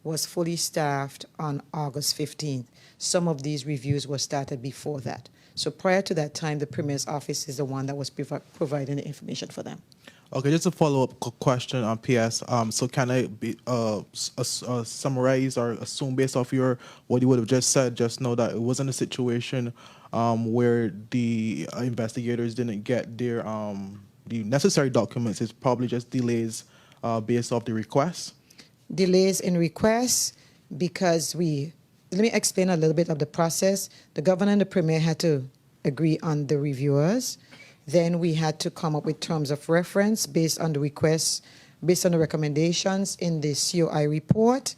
was fully staffed on August 15th. Some of these reviews were started before that. So prior to that time, the Premier's office is the one that was providing the information for them. Okay, just a follow-up question on PS. So can I summarize or assume based off what you would have just said, just know that it wasn't a situation where the investigators didn't get their the necessary documents. It's probably just delays based off the requests? Delays in requests because let me explain a little bit of the process. The governor and the Premier had to agree on the reviewers. Then we had to come up with terms of reference based on the requests, based on the recommendations in the COI report.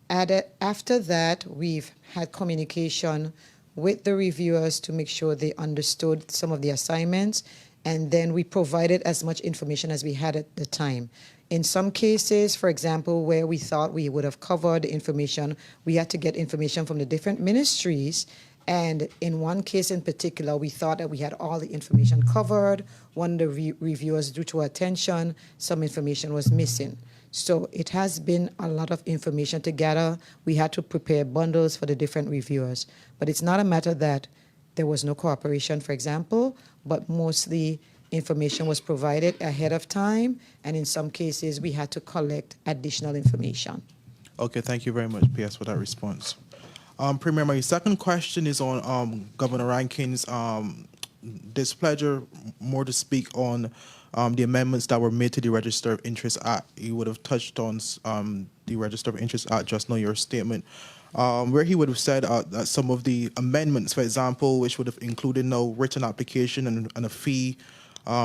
After that, we've had communication with the reviewers to make sure they understood some of the assignments, and then we provided as much information as we had at the time. In some cases, for example, where we thought we would have covered the information, we had to get information from the different ministries. And in one case in particular, we thought that we had all the information covered. One of the reviewers drew to our attention, some information was missing. So it has been a lot of information to gather. We had to prepare bundles for the different reviewers. But it's not a matter that there was no cooperation, for example, but mostly information was provided ahead of time, and in some cases, we had to collect additional information. Okay, thank you very much, PS, for that response. Premier, my second question is on Governor Rankin's displeasure, more to speak on the amendments that were made to the Register of Interest Act. You would have touched on the Register of Interest Act just now, your statement, where he would have said that some of the amendments, for example, which would have included no written application and a fee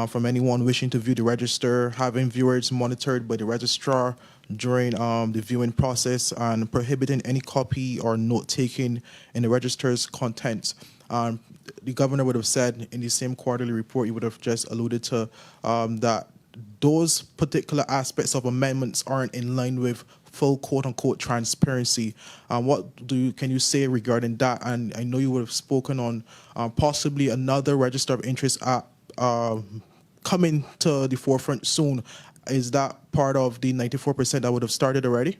from anyone wishing to view the register, having viewers monitored by the registrar during the viewing process, and prohibiting any copy or note-taking in the register's contents. The governor would have said in the same quarterly report, you would have just alluded to that those particular aspects of amendments aren't in line with full quote-unquote transparency. Can you say regarding that? And I know you would have spoken on possibly another Register of Interest Act coming to the forefront soon. Is that part of the 94% that would have started already?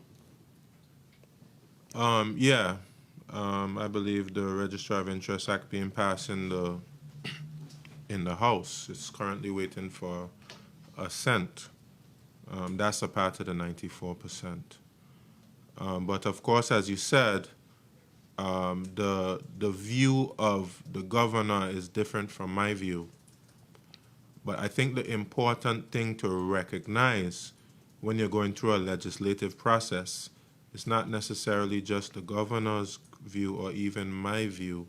Yeah. I believe the Register of Interest Act being passed in the House. It's currently waiting for assent. That's a part of the 94%. But of course, as you said, the view of the governor is different from my view. But I think the important thing to recognize when you're going through a legislative process is not necessarily just the governor's view or even my view.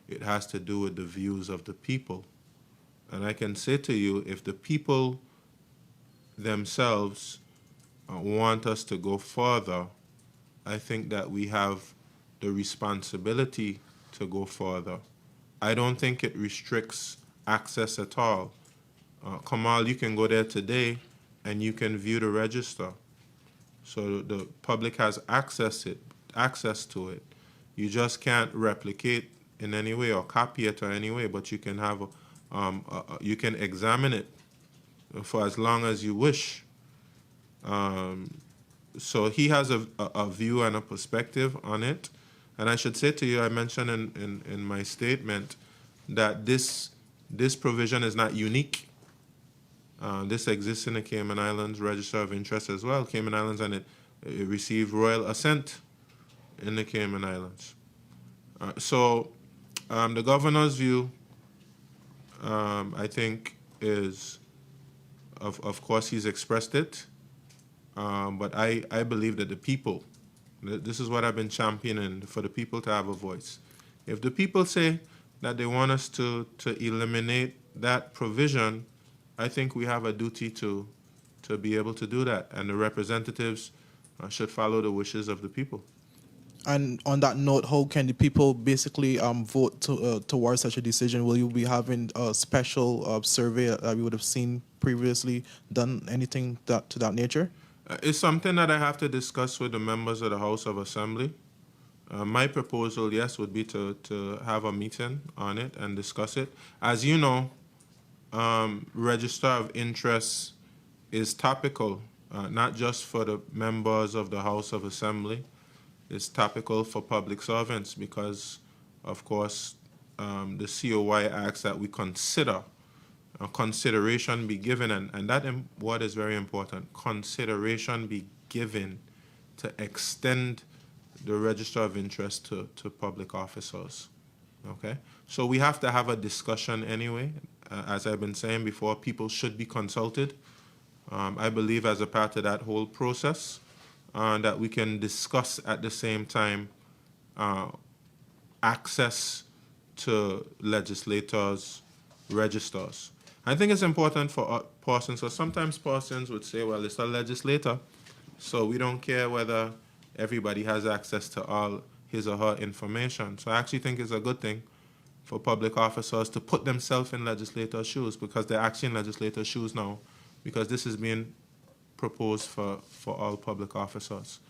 It has to do with the views of the people. And I can say to you, if the people themselves want us to go further, I think that we have the responsibility to go further. I don't think it restricts access at all. Kamal, you can go there today and you can view the register. So the public has access to it. You just can't replicate in any way or copy it or any way, but you can have you can examine it for as long as you wish. So he has a view and a perspective on it. And I should say to you, I mentioned in my statement that this provision is not unique. This exists in the Cayman Islands Register of Interest as well, Cayman Islands, and it received royal assent in the Cayman Islands. So the governor's view, I think, is, of course, he's expressed it, but I believe that the people, this is what I've been championing, for the people to have a voice. If the people say that they want us to eliminate that provision, I think we have a duty to be able to do that, and the representatives should follow the wishes of the people. And on that note, how can the people basically vote towards such a decision? Will you be having a special survey that we would have seen previously, done anything to that nature? It's something that I have to discuss with the members of the House of Assembly. My proposal, yes, would be to have a meeting on it and discuss it. As you know, Register of Interest is topical, not just for the members of the House of Assembly. It's topical for public servants because, of course, the COI asks that we consider, consideration be given, and that what is very important, consideration be given to extend the Register of Interest to public officers. Okay? So we have to have a discussion anyway. As I've been saying before, people should be consulted. I believe as a part of that whole process, that we can discuss at the same time access to legislators' registers. I think it's important for persons, or sometimes persons would say, well, it's a legislator, so we don't care whether everybody has access to all his or her information. So I actually think it's a good thing for public officers to put themselves in legislators' shoes, because they're actually in legislators' shoes now, because this is being proposed for all public officers.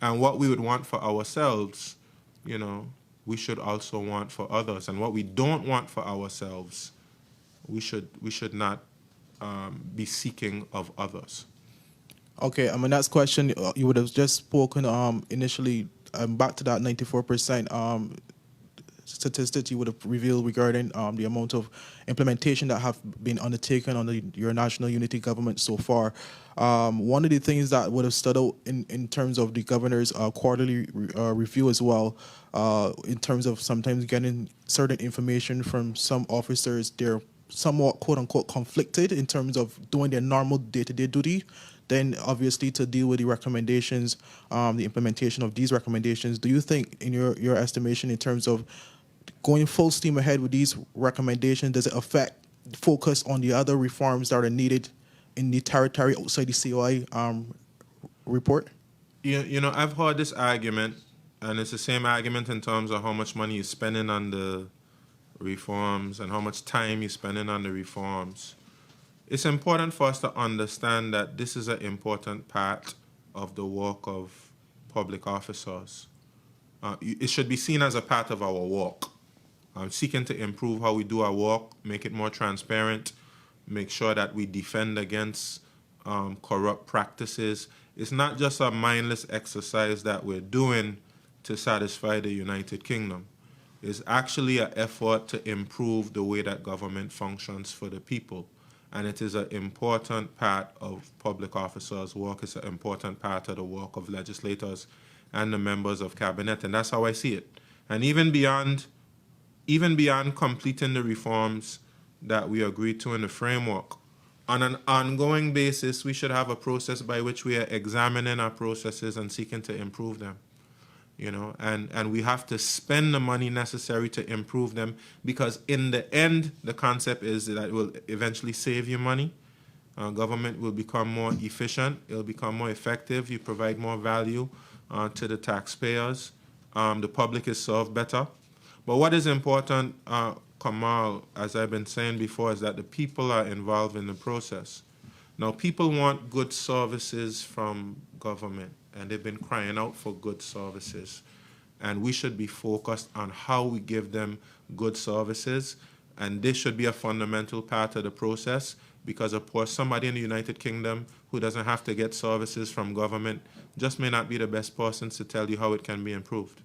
And what we would want for ourselves, we should also want for others. And what we don't want for ourselves, we should not be seeking of others. Okay, my next question, you would have just spoken initially, back to that 94% statistics you would have revealed regarding the amount of implementation that have been undertaken under your national unity government so far. One of the things that would have stood out in terms of the governor's quarterly review as well, in terms of sometimes getting certain information from some officers, they're somewhat quote-unquote conflicted in terms of doing their normal day-to-day duty. Then obviously to deal with the recommendations, the implementation of these recommendations, do you think in your estimation in terms of going full steam ahead with these recommendations, does it affect focus on the other reforms that are needed in the territory outside the COI report? I've heard this argument, and it's the same argument in terms of how much money you're spending on the reforms and how much time you're spending on the reforms. It's important for us to understand that this is an important part of the work of public officers. It should be seen as a part of our work. Seeking to improve how we do our work, make it more transparent, make sure that we defend against corrupt practices. It's not just a mindless exercise that we're doing to satisfy the United Kingdom. It's actually an effort to improve the way that government functions for the people. And it is an important part of public officers' work. It's an important part of the work of legislators and the members of cabinet, and that's how I see it. And even beyond completing the reforms that we agreed to in the framework, on an ongoing basis, we should have a process by which we are examining our processes and seeking to improve them. You know, and we have to spend the money necessary to improve them, because in the end, the concept is that it will eventually save you money. Government will become more efficient. It'll become more effective. You provide more value to the taxpayers. The public is served better. But what is important, Kamal, as I've been saying before, is that the people are involved in the process. Now, people want good services from government, and they've been crying out for good services. And we should be focused on how we give them good services. And this should be a fundamental part of the process, because, of course, somebody in the United Kingdom who doesn't have to get services from government just may not be the best person to tell you how it can be improved.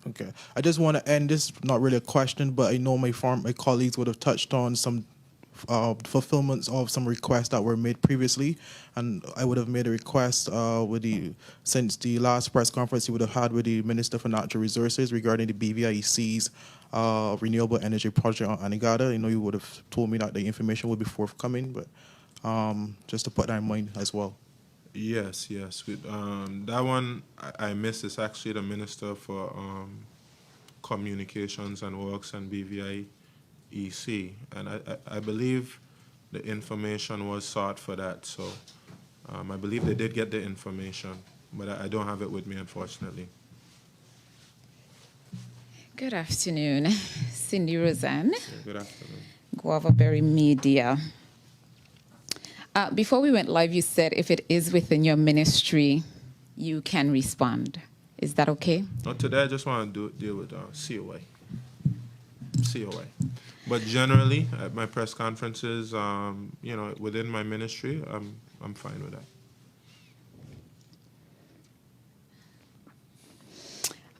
Okay. I just want to end this, not really a question, but I know my colleagues would have touched on some fulfillments of some requests that were made previously, and I would have made a request since the last press conference you would have had with the Minister for Natural Resources regarding the BVIEC's renewable energy project on Anegada. I know you would have told me that the information would be forthcoming, but just to put that in mind as well. Yes. That one I missed. Is actually the Minister for Communications and Works and BVIEC, and I believe the information was sought for that. So I believe they did get the information, but I don't have it with me, unfortunately. Good afternoon, Cindy Roseanne, Yeah, good afternoon. Guava Berry Media. Before we went live, you said if it is within your ministry, you can respond. Is that okay? No, today I just want to deal with COA. But generally, at my press conferences, within my ministry, I'm fine with that.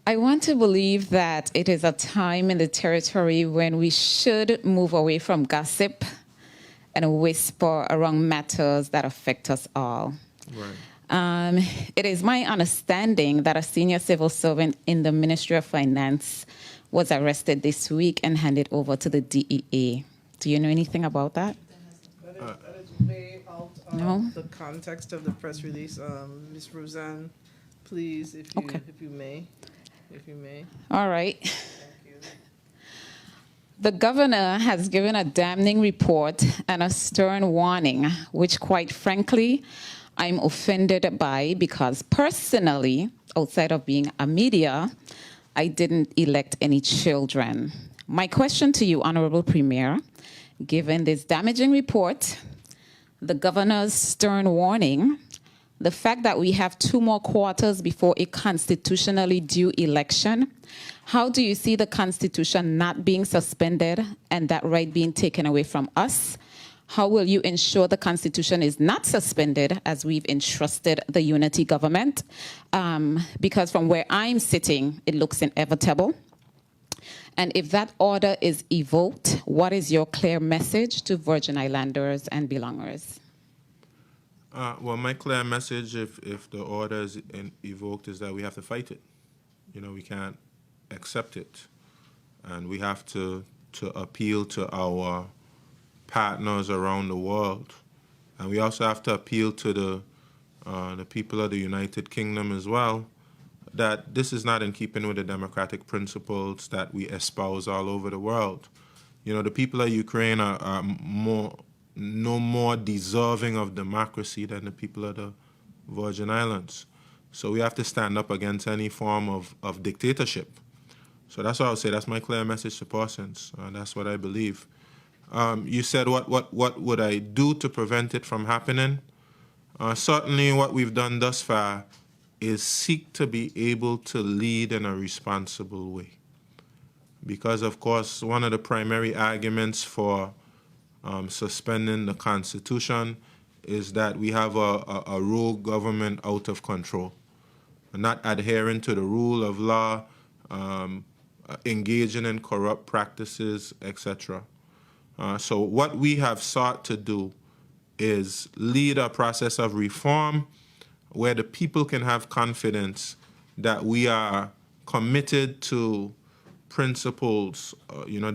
I want to believe that it is a time in the territory when we should move away from gossip and whisper around matters that affect us all. Right. It is my understanding that a senior civil servant in the Ministry of Finance was arrested this week and handed over to the DEA. Do you know anything about that? That is way out of No? the context of the press release. Ms. Roseanne, please, if you may. All right. Thank you. The governor has given a damning report and a stern warning, which quite frankly, I'm offended by, because personally, outside of being a media, I didn't elect any children. My question to you, Honourable Premier, given this damaging report, the governor's stern warning, the fact that we have 2 more quarters before a constitutionally due election, how do you see the Constitution not being suspended and that right being taken away from us? How will you ensure the Constitution is not suspended as we've entrusted the unity government? Because from where I'm sitting, it looks inevitable. And if that order is evoked, what is your clear message to Virgin Islanders and belongers? Well, my clear message, if the order is evoked, is that we have to fight it. We can't accept it. And we have to appeal to our partners around the world. And we also have to appeal to the people of the United Kingdom as well, that this is not in keeping with the democratic principles that we espouse all over the world. The people of Ukraine are no more deserving of democracy than the people of the Virgin Islands. So we have to stand up against any form of dictatorship. So that's what I would say. That's my clear message to persons. That's what I believe. You said, what would I do to prevent it from happening? Certainly what we've done thus far is seek to be able to lead in a responsible way. Because, of course, one of the primary arguments for suspending the Constitution is that we have a rogue government out of control, not adhering to the rule of law, engaging in corrupt practices, etc. So what we have sought to do is lead a process of reform where the people can have confidence that we are committed to principles,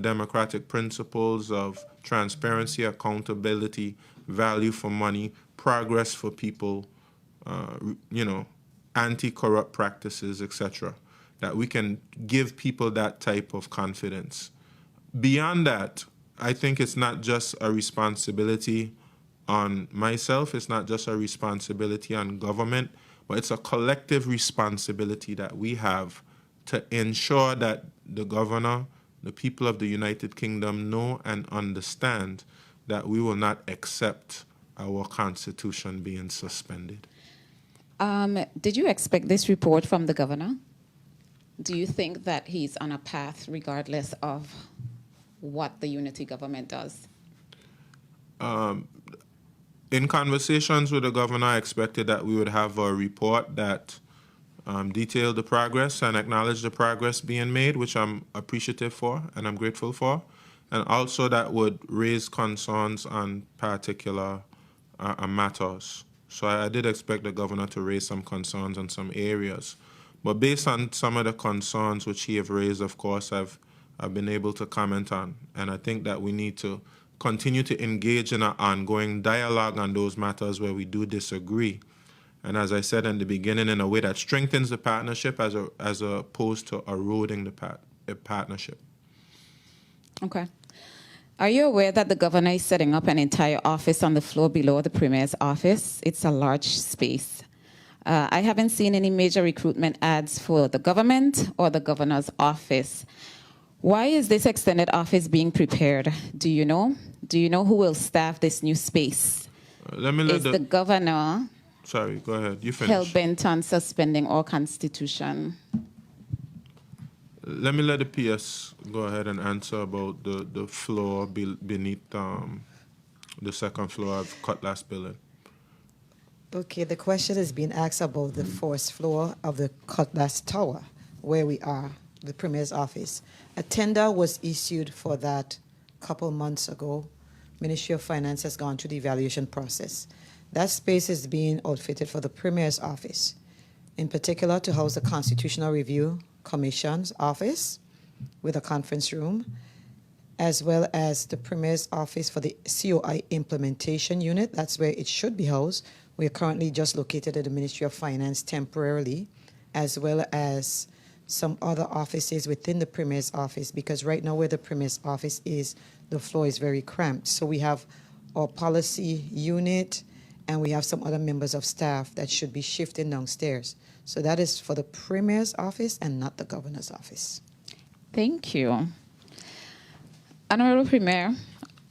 democratic principles of transparency, accountability, value for money, progress for people, anti-corrupt practices, etc., that we can give people that type of confidence. Beyond that, I think it's not just a responsibility on myself, it's not just a responsibility on government, but it's a collective responsibility that we have to ensure that the governor, the people of the United Kingdom know and understand that we will not accept our constitution being suspended. Did you expect this report from the governor? Do you think that he's on a path regardless of what the unity government does? In conversations with the governor, I expected that we would have a report that detailed the progress and acknowledged the progress being made, which I'm appreciative for and I'm grateful for, and also that would raise concerns on particular matters. So I did expect the governor to raise some concerns on some areas. But based on some of the concerns which he have raised, of course, I've been able to comment on. And I think that we need to continue to engage in an ongoing dialogue on those matters where we do disagree. And as I said in the beginning, in a way that strengthens the partnership as opposed to eroding the partnership. Okay. Are you aware that the governor is setting up an entire office on the floor below the premier's office? It's a large space. I haven't seen any major recruitment ads for the government or the governor's office. Why is this extended office being prepared? Do you know? Do you know who will staff this new space? Is the governor Sorry, go ahead. You finish. hell-bent on suspending our constitution? Let me let the PS go ahead and answer about the floor beneath the second floor of Cutlass Building. Okay, the question is being asked about the first floor of the Cutlass Tower, where we are, the Premier's office. A tender was issued for that a couple months ago. Ministry of Finance has gone through the evaluation process. That space is being outfitted for the Premier's office, in particular to house the Constitutional Review Commission's office with a conference room, as well as the Premier's office for the COI Implementation Unit. That's where it should be housed. We are currently just located at the Ministry of Finance temporarily, as well as some other offices within the Premier's office, because right now where the Premier's office is, the floor is very cramped. So we have our policy unit, and we have some other members of staff that should be shifting downstairs. So that is for the Premier's office and not the Governor's office. Thank you. Honourable Premier,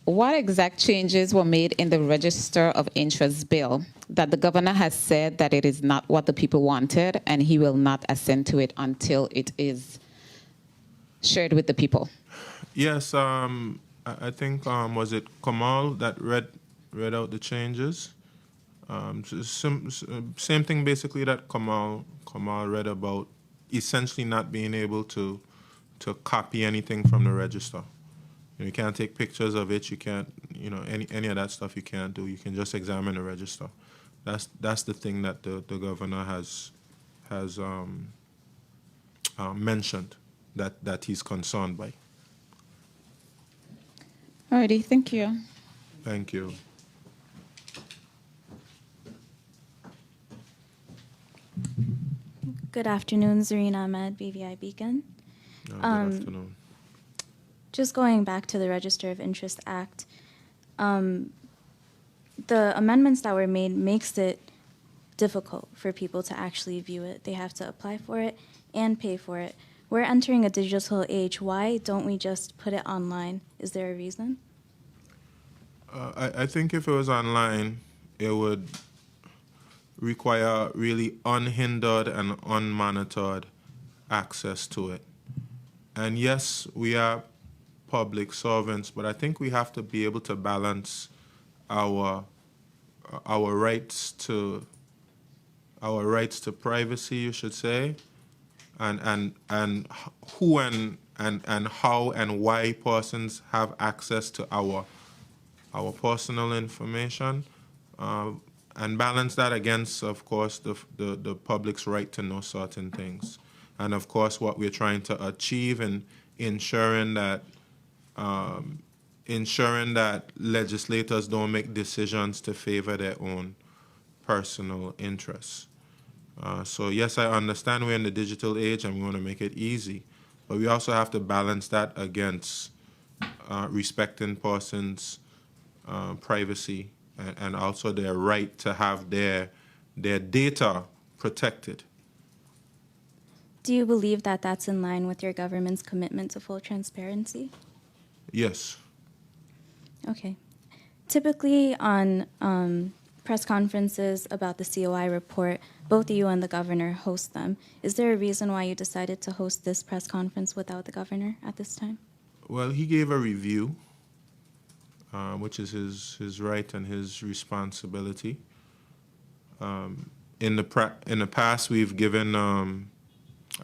what exact changes were made in the Register of Interest Bill that the Governor has said that it is not what the people wanted and he will not assent to it until it is shared with the people? Yes, I think, was it Kamal that read out the changes? Same thing basically that Kamal read about, essentially not being able to copy anything from the register. You can't take pictures of it. You can't, any of that stuff you can't do. You can just examine the register. That's the thing that the governor has mentioned that he's concerned by. Alrighty, thank you. Thank you. Good afternoon, Zarina Ahmed, BVI Beacon. Good afternoon. Just going back to the Register of Interest Act, the amendments that were made makes it difficult for people to actually view it. They have to apply for it and pay for it. We're entering a digital age. Why don't we just put it online? Is there a reason? I think if it was online, it would require really unhindered and unmonitored access to it. And yes, we are public servants, but I think we have to be able to balance our rights to privacy, you should say, and who and how and why persons have access to our personal information, and balance that against, of course, the public's right to know certain things. And of course, what we're trying to achieve in ensuring that ensuring that legislators don't make decisions to favor their own personal interests. So yes, I understand we're in the digital age and we want to make it easy, but we also have to balance that against respecting persons' privacy and also their right to have their data protected. Do you believe that that's in line with your government's commitment to full transparency? Yes. Okay. Typically on press conferences about the COI report, both you and the governor host them. Is there a reason why you decided to host this press conference without the governor at this time? Well, he gave a review, which is his right and his responsibility. In the past, we've given,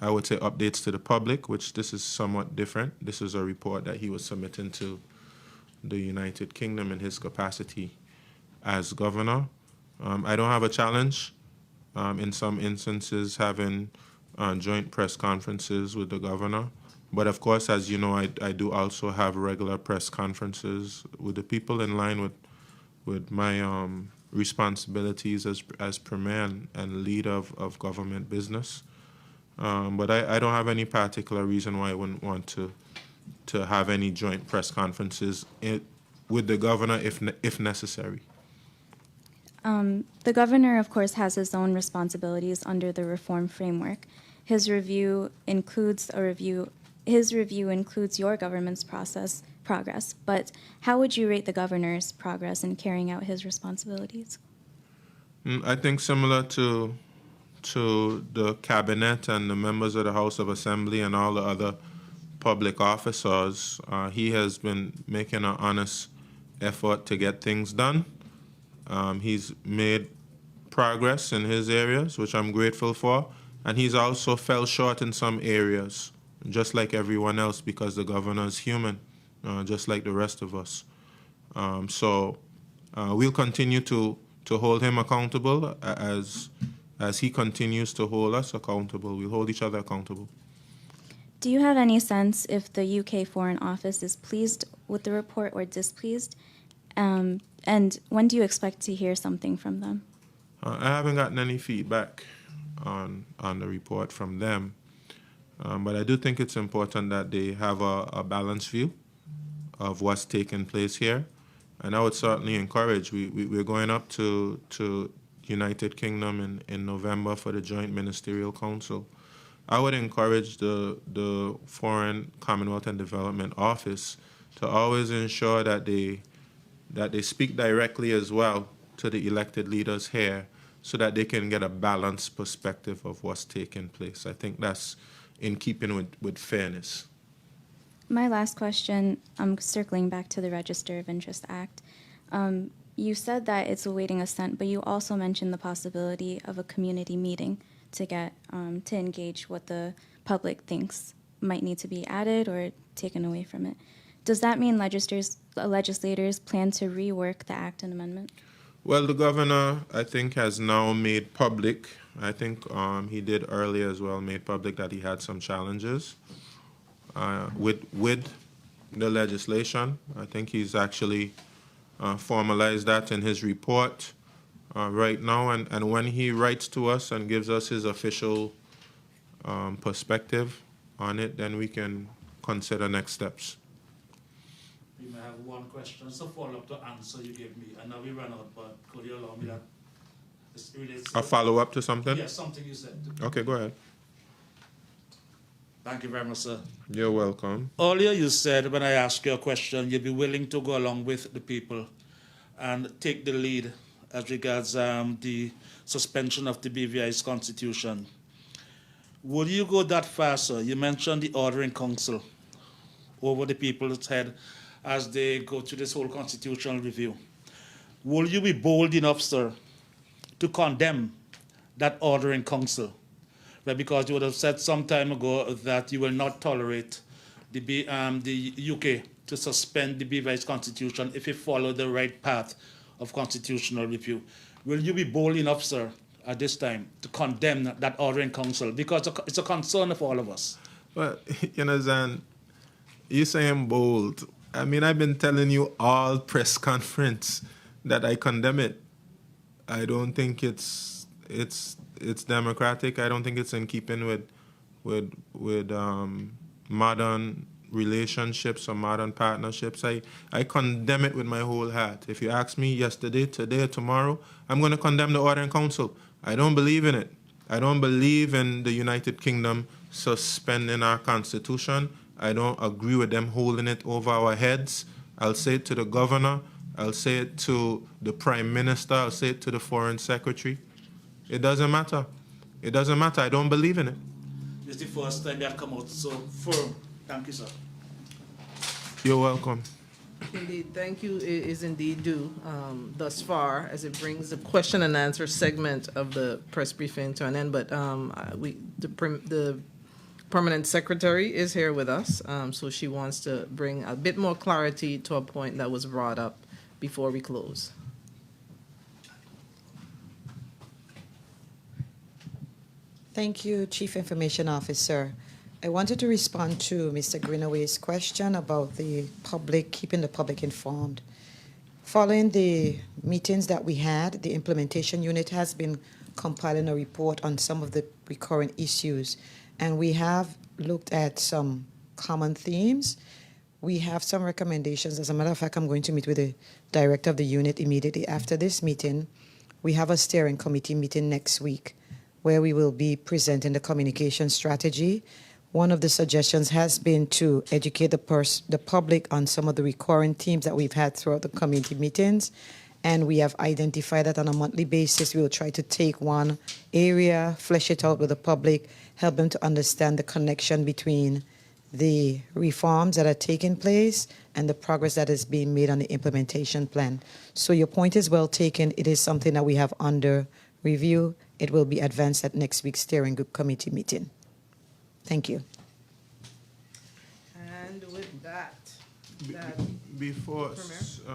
I would say, updates to the public, which this is somewhat different. This is a report that he was submitting to the United Kingdom in his capacity as governor. I don't have a challenge in some instances having joint press conferences with the governor. But of course, as you know, I do also have regular press conferences with the people in line with my responsibilities as premier and leader of government business. But I don't have any particular reason why I wouldn't want to have any joint press conferences with the governor if necessary. The governor, of course, has his own responsibilities under the reform framework. His review includes your government's progress, but how would you rate the governor's progress in carrying out his responsibilities? I think similar to the cabinet and the members of the House of Assembly and all the other public officers, he has been making an honest effort to get things done. He's made progress in his areas, which I'm grateful for, and he's also fell short in some areas, just like everyone else, because the governor is human, just like the rest of us. So we'll continue to hold him accountable as he continues to hold us accountable. We'll hold each other accountable. Do you have any sense if the UK Foreign Office is pleased with the report or displeased? And when do you expect to hear something from them? I haven't gotten any feedback on the report from them, but I do think it's important that they have a balanced view of what's taking place here. And I would certainly encourage, we're going up to United Kingdom in November for the Joint Ministerial Council. I would encourage the Foreign, Commonwealth and Development Office to always ensure that they speak directly as well to the elected leaders here so that they can get a balanced perspective of what's taking place. I think that's in keeping with fairness. My last question, I'm circling back to the Register of Interest Act. You said that it's awaiting assent, but you also mentioned the possibility of a community meeting to get to engage what the public thinks might need to be added or taken away from it. Does that mean legislators plan to rework the act and amendment? Well, the governor, I think, has now made public, I think he did earlier as well, made public that he had some challenges with the legislation. I think he's actually formalized that in his report right now. And when he writes to us and gives us his official perspective on it, then we can consider next steps. We may have one question, so follow up to answer you gave me. I know we ran out, but could you allow me that? A follow-up to something? Yes, something you said. Okay, go ahead. Thank you very much, sir. You're welcome. Earlier you said, when I asked you a question, you'd be willing to go along with the people and take the lead as regards the suspension of the BVI's constitution. Would you go that far, sir? You mentioned the ordering council over the people's head as they go through this whole constitutional review. Will you be bold enough, sir, to condemn that ordering council? Right, because you would have said some time ago that you will not tolerate the UK to suspend the BVI's constitution if it followed the right path of constitutional review. Will you be bold enough, sir, at this time to condemn that ordering council? Because it's a concern of all of us. Well, you know, Zan, you're saying bold. I mean, I've been telling you all press conference that I condemn it. I don't think it's democratic. I don't think it's in keeping with modern relationships or modern partnerships. I condemn it with my whole heart. If you ask me yesterday, today, or tomorrow, I'm going to condemn the Order in Council. I don't believe in it. I don't believe in the United Kingdom suspending our constitution. I don't agree with them holding it over our heads. I'll say it to the governor. I'll say it to the prime minister. I'll say it to the foreign secretary. It doesn't matter. It doesn't matter. I don't believe in it. This is the first time they have come out so firm. Thank you, sir. You're welcome. Indeed, thank you is indeed due thus far, as it brings the question and answer segment of the press briefing to an end. But the permanent secretary is here with us, so she wants to bring a bit more clarity to a point that was brought up before we close. Thank you, Chief Information Officer. I wanted to respond to Mr. Greenaway's question about the public, keeping the public informed. Following the meetings that we had, the implementation unit has been compiling a report on some of the recurrent issues, and we have looked at some common themes. We have some recommendations. As a matter of fact, I'm going to meet with the director of the unit immediately after this meeting. We have a steering committee meeting next week where we will be presenting the communication strategy. One of the suggestions has been to educate the public on some of the recurring themes that we've had throughout the community meetings. And we have identified that on a monthly basis, we will try to take one area, flesh it out with the public, help them to understand the connection between the reforms that are taking place and the progress that is being made on the implementation plan. So your point is well taken. It is something that we have under review. It will be advanced at next week's steering group committee meeting. Thank you. And with that, Before,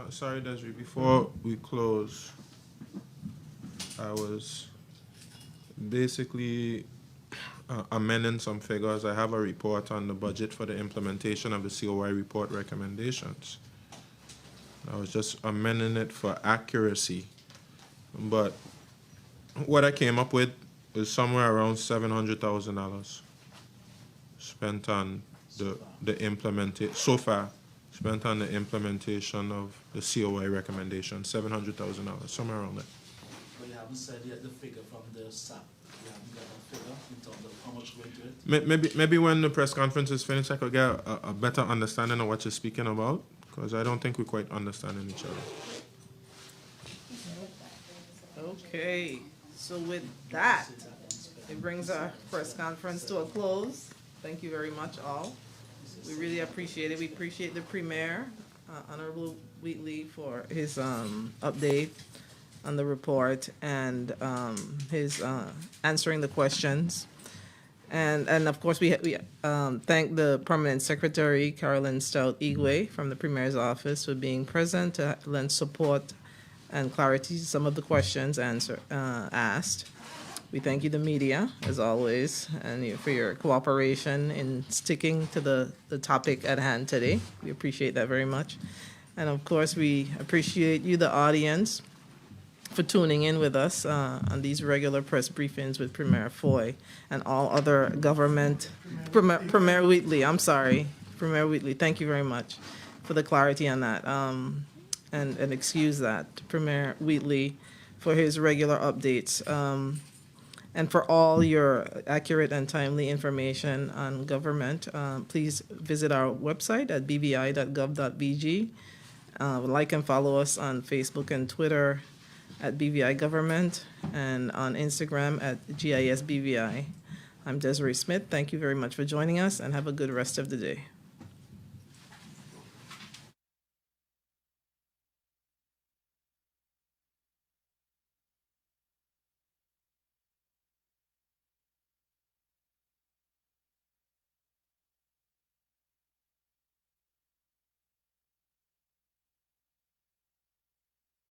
sorry, Desiree, before we close, I was basically amending some figures. I have a report on the budget for the implementation of the COI report recommendations. I was just amending it for accuracy. But what I came up with is somewhere around $700,000 spent on the implementation, so far, spent on the implementation of the COI recommendation, $700,000, somewhere around there. But you haven't said yet the figure from the SAP. You haven't got a figure in terms of how much going to it? Maybe when the press conference is finished, I could get a better understanding of what you're speaking about, because I don't think we're quite understanding each other. okay, so with that, it brings our press conference to a close. Thank you very much, all. We really appreciate it. We appreciate the Premier, Honourable Wheatley, for his update on the report and his answering the questions. And of course, we thank the Permanent Secretary, Carolyn Stout-Igwe, from the Premier's office for being present to lend support and clarity to some of the questions asked. We thank you, the media, as always, and for your cooperation in sticking to the topic at hand today. We appreciate that very much. And of course, we appreciate you, the audience, for tuning in with us on these regular press briefings with Premier Foy and all other government. Premier Wheatley, I'm sorry. Premier Wheatley, thank you very much for the clarity on that. And excuse that, Premier Wheatley, for his regular updates. And for all your accurate and timely information on government, please visit our website at bvi.gov.bg. Like and follow us on Facebook and Twitter at BVI Government and on Instagram at GISBVI. I'm Desiree Smith. Thank you very much for joining us and have a good rest of the day.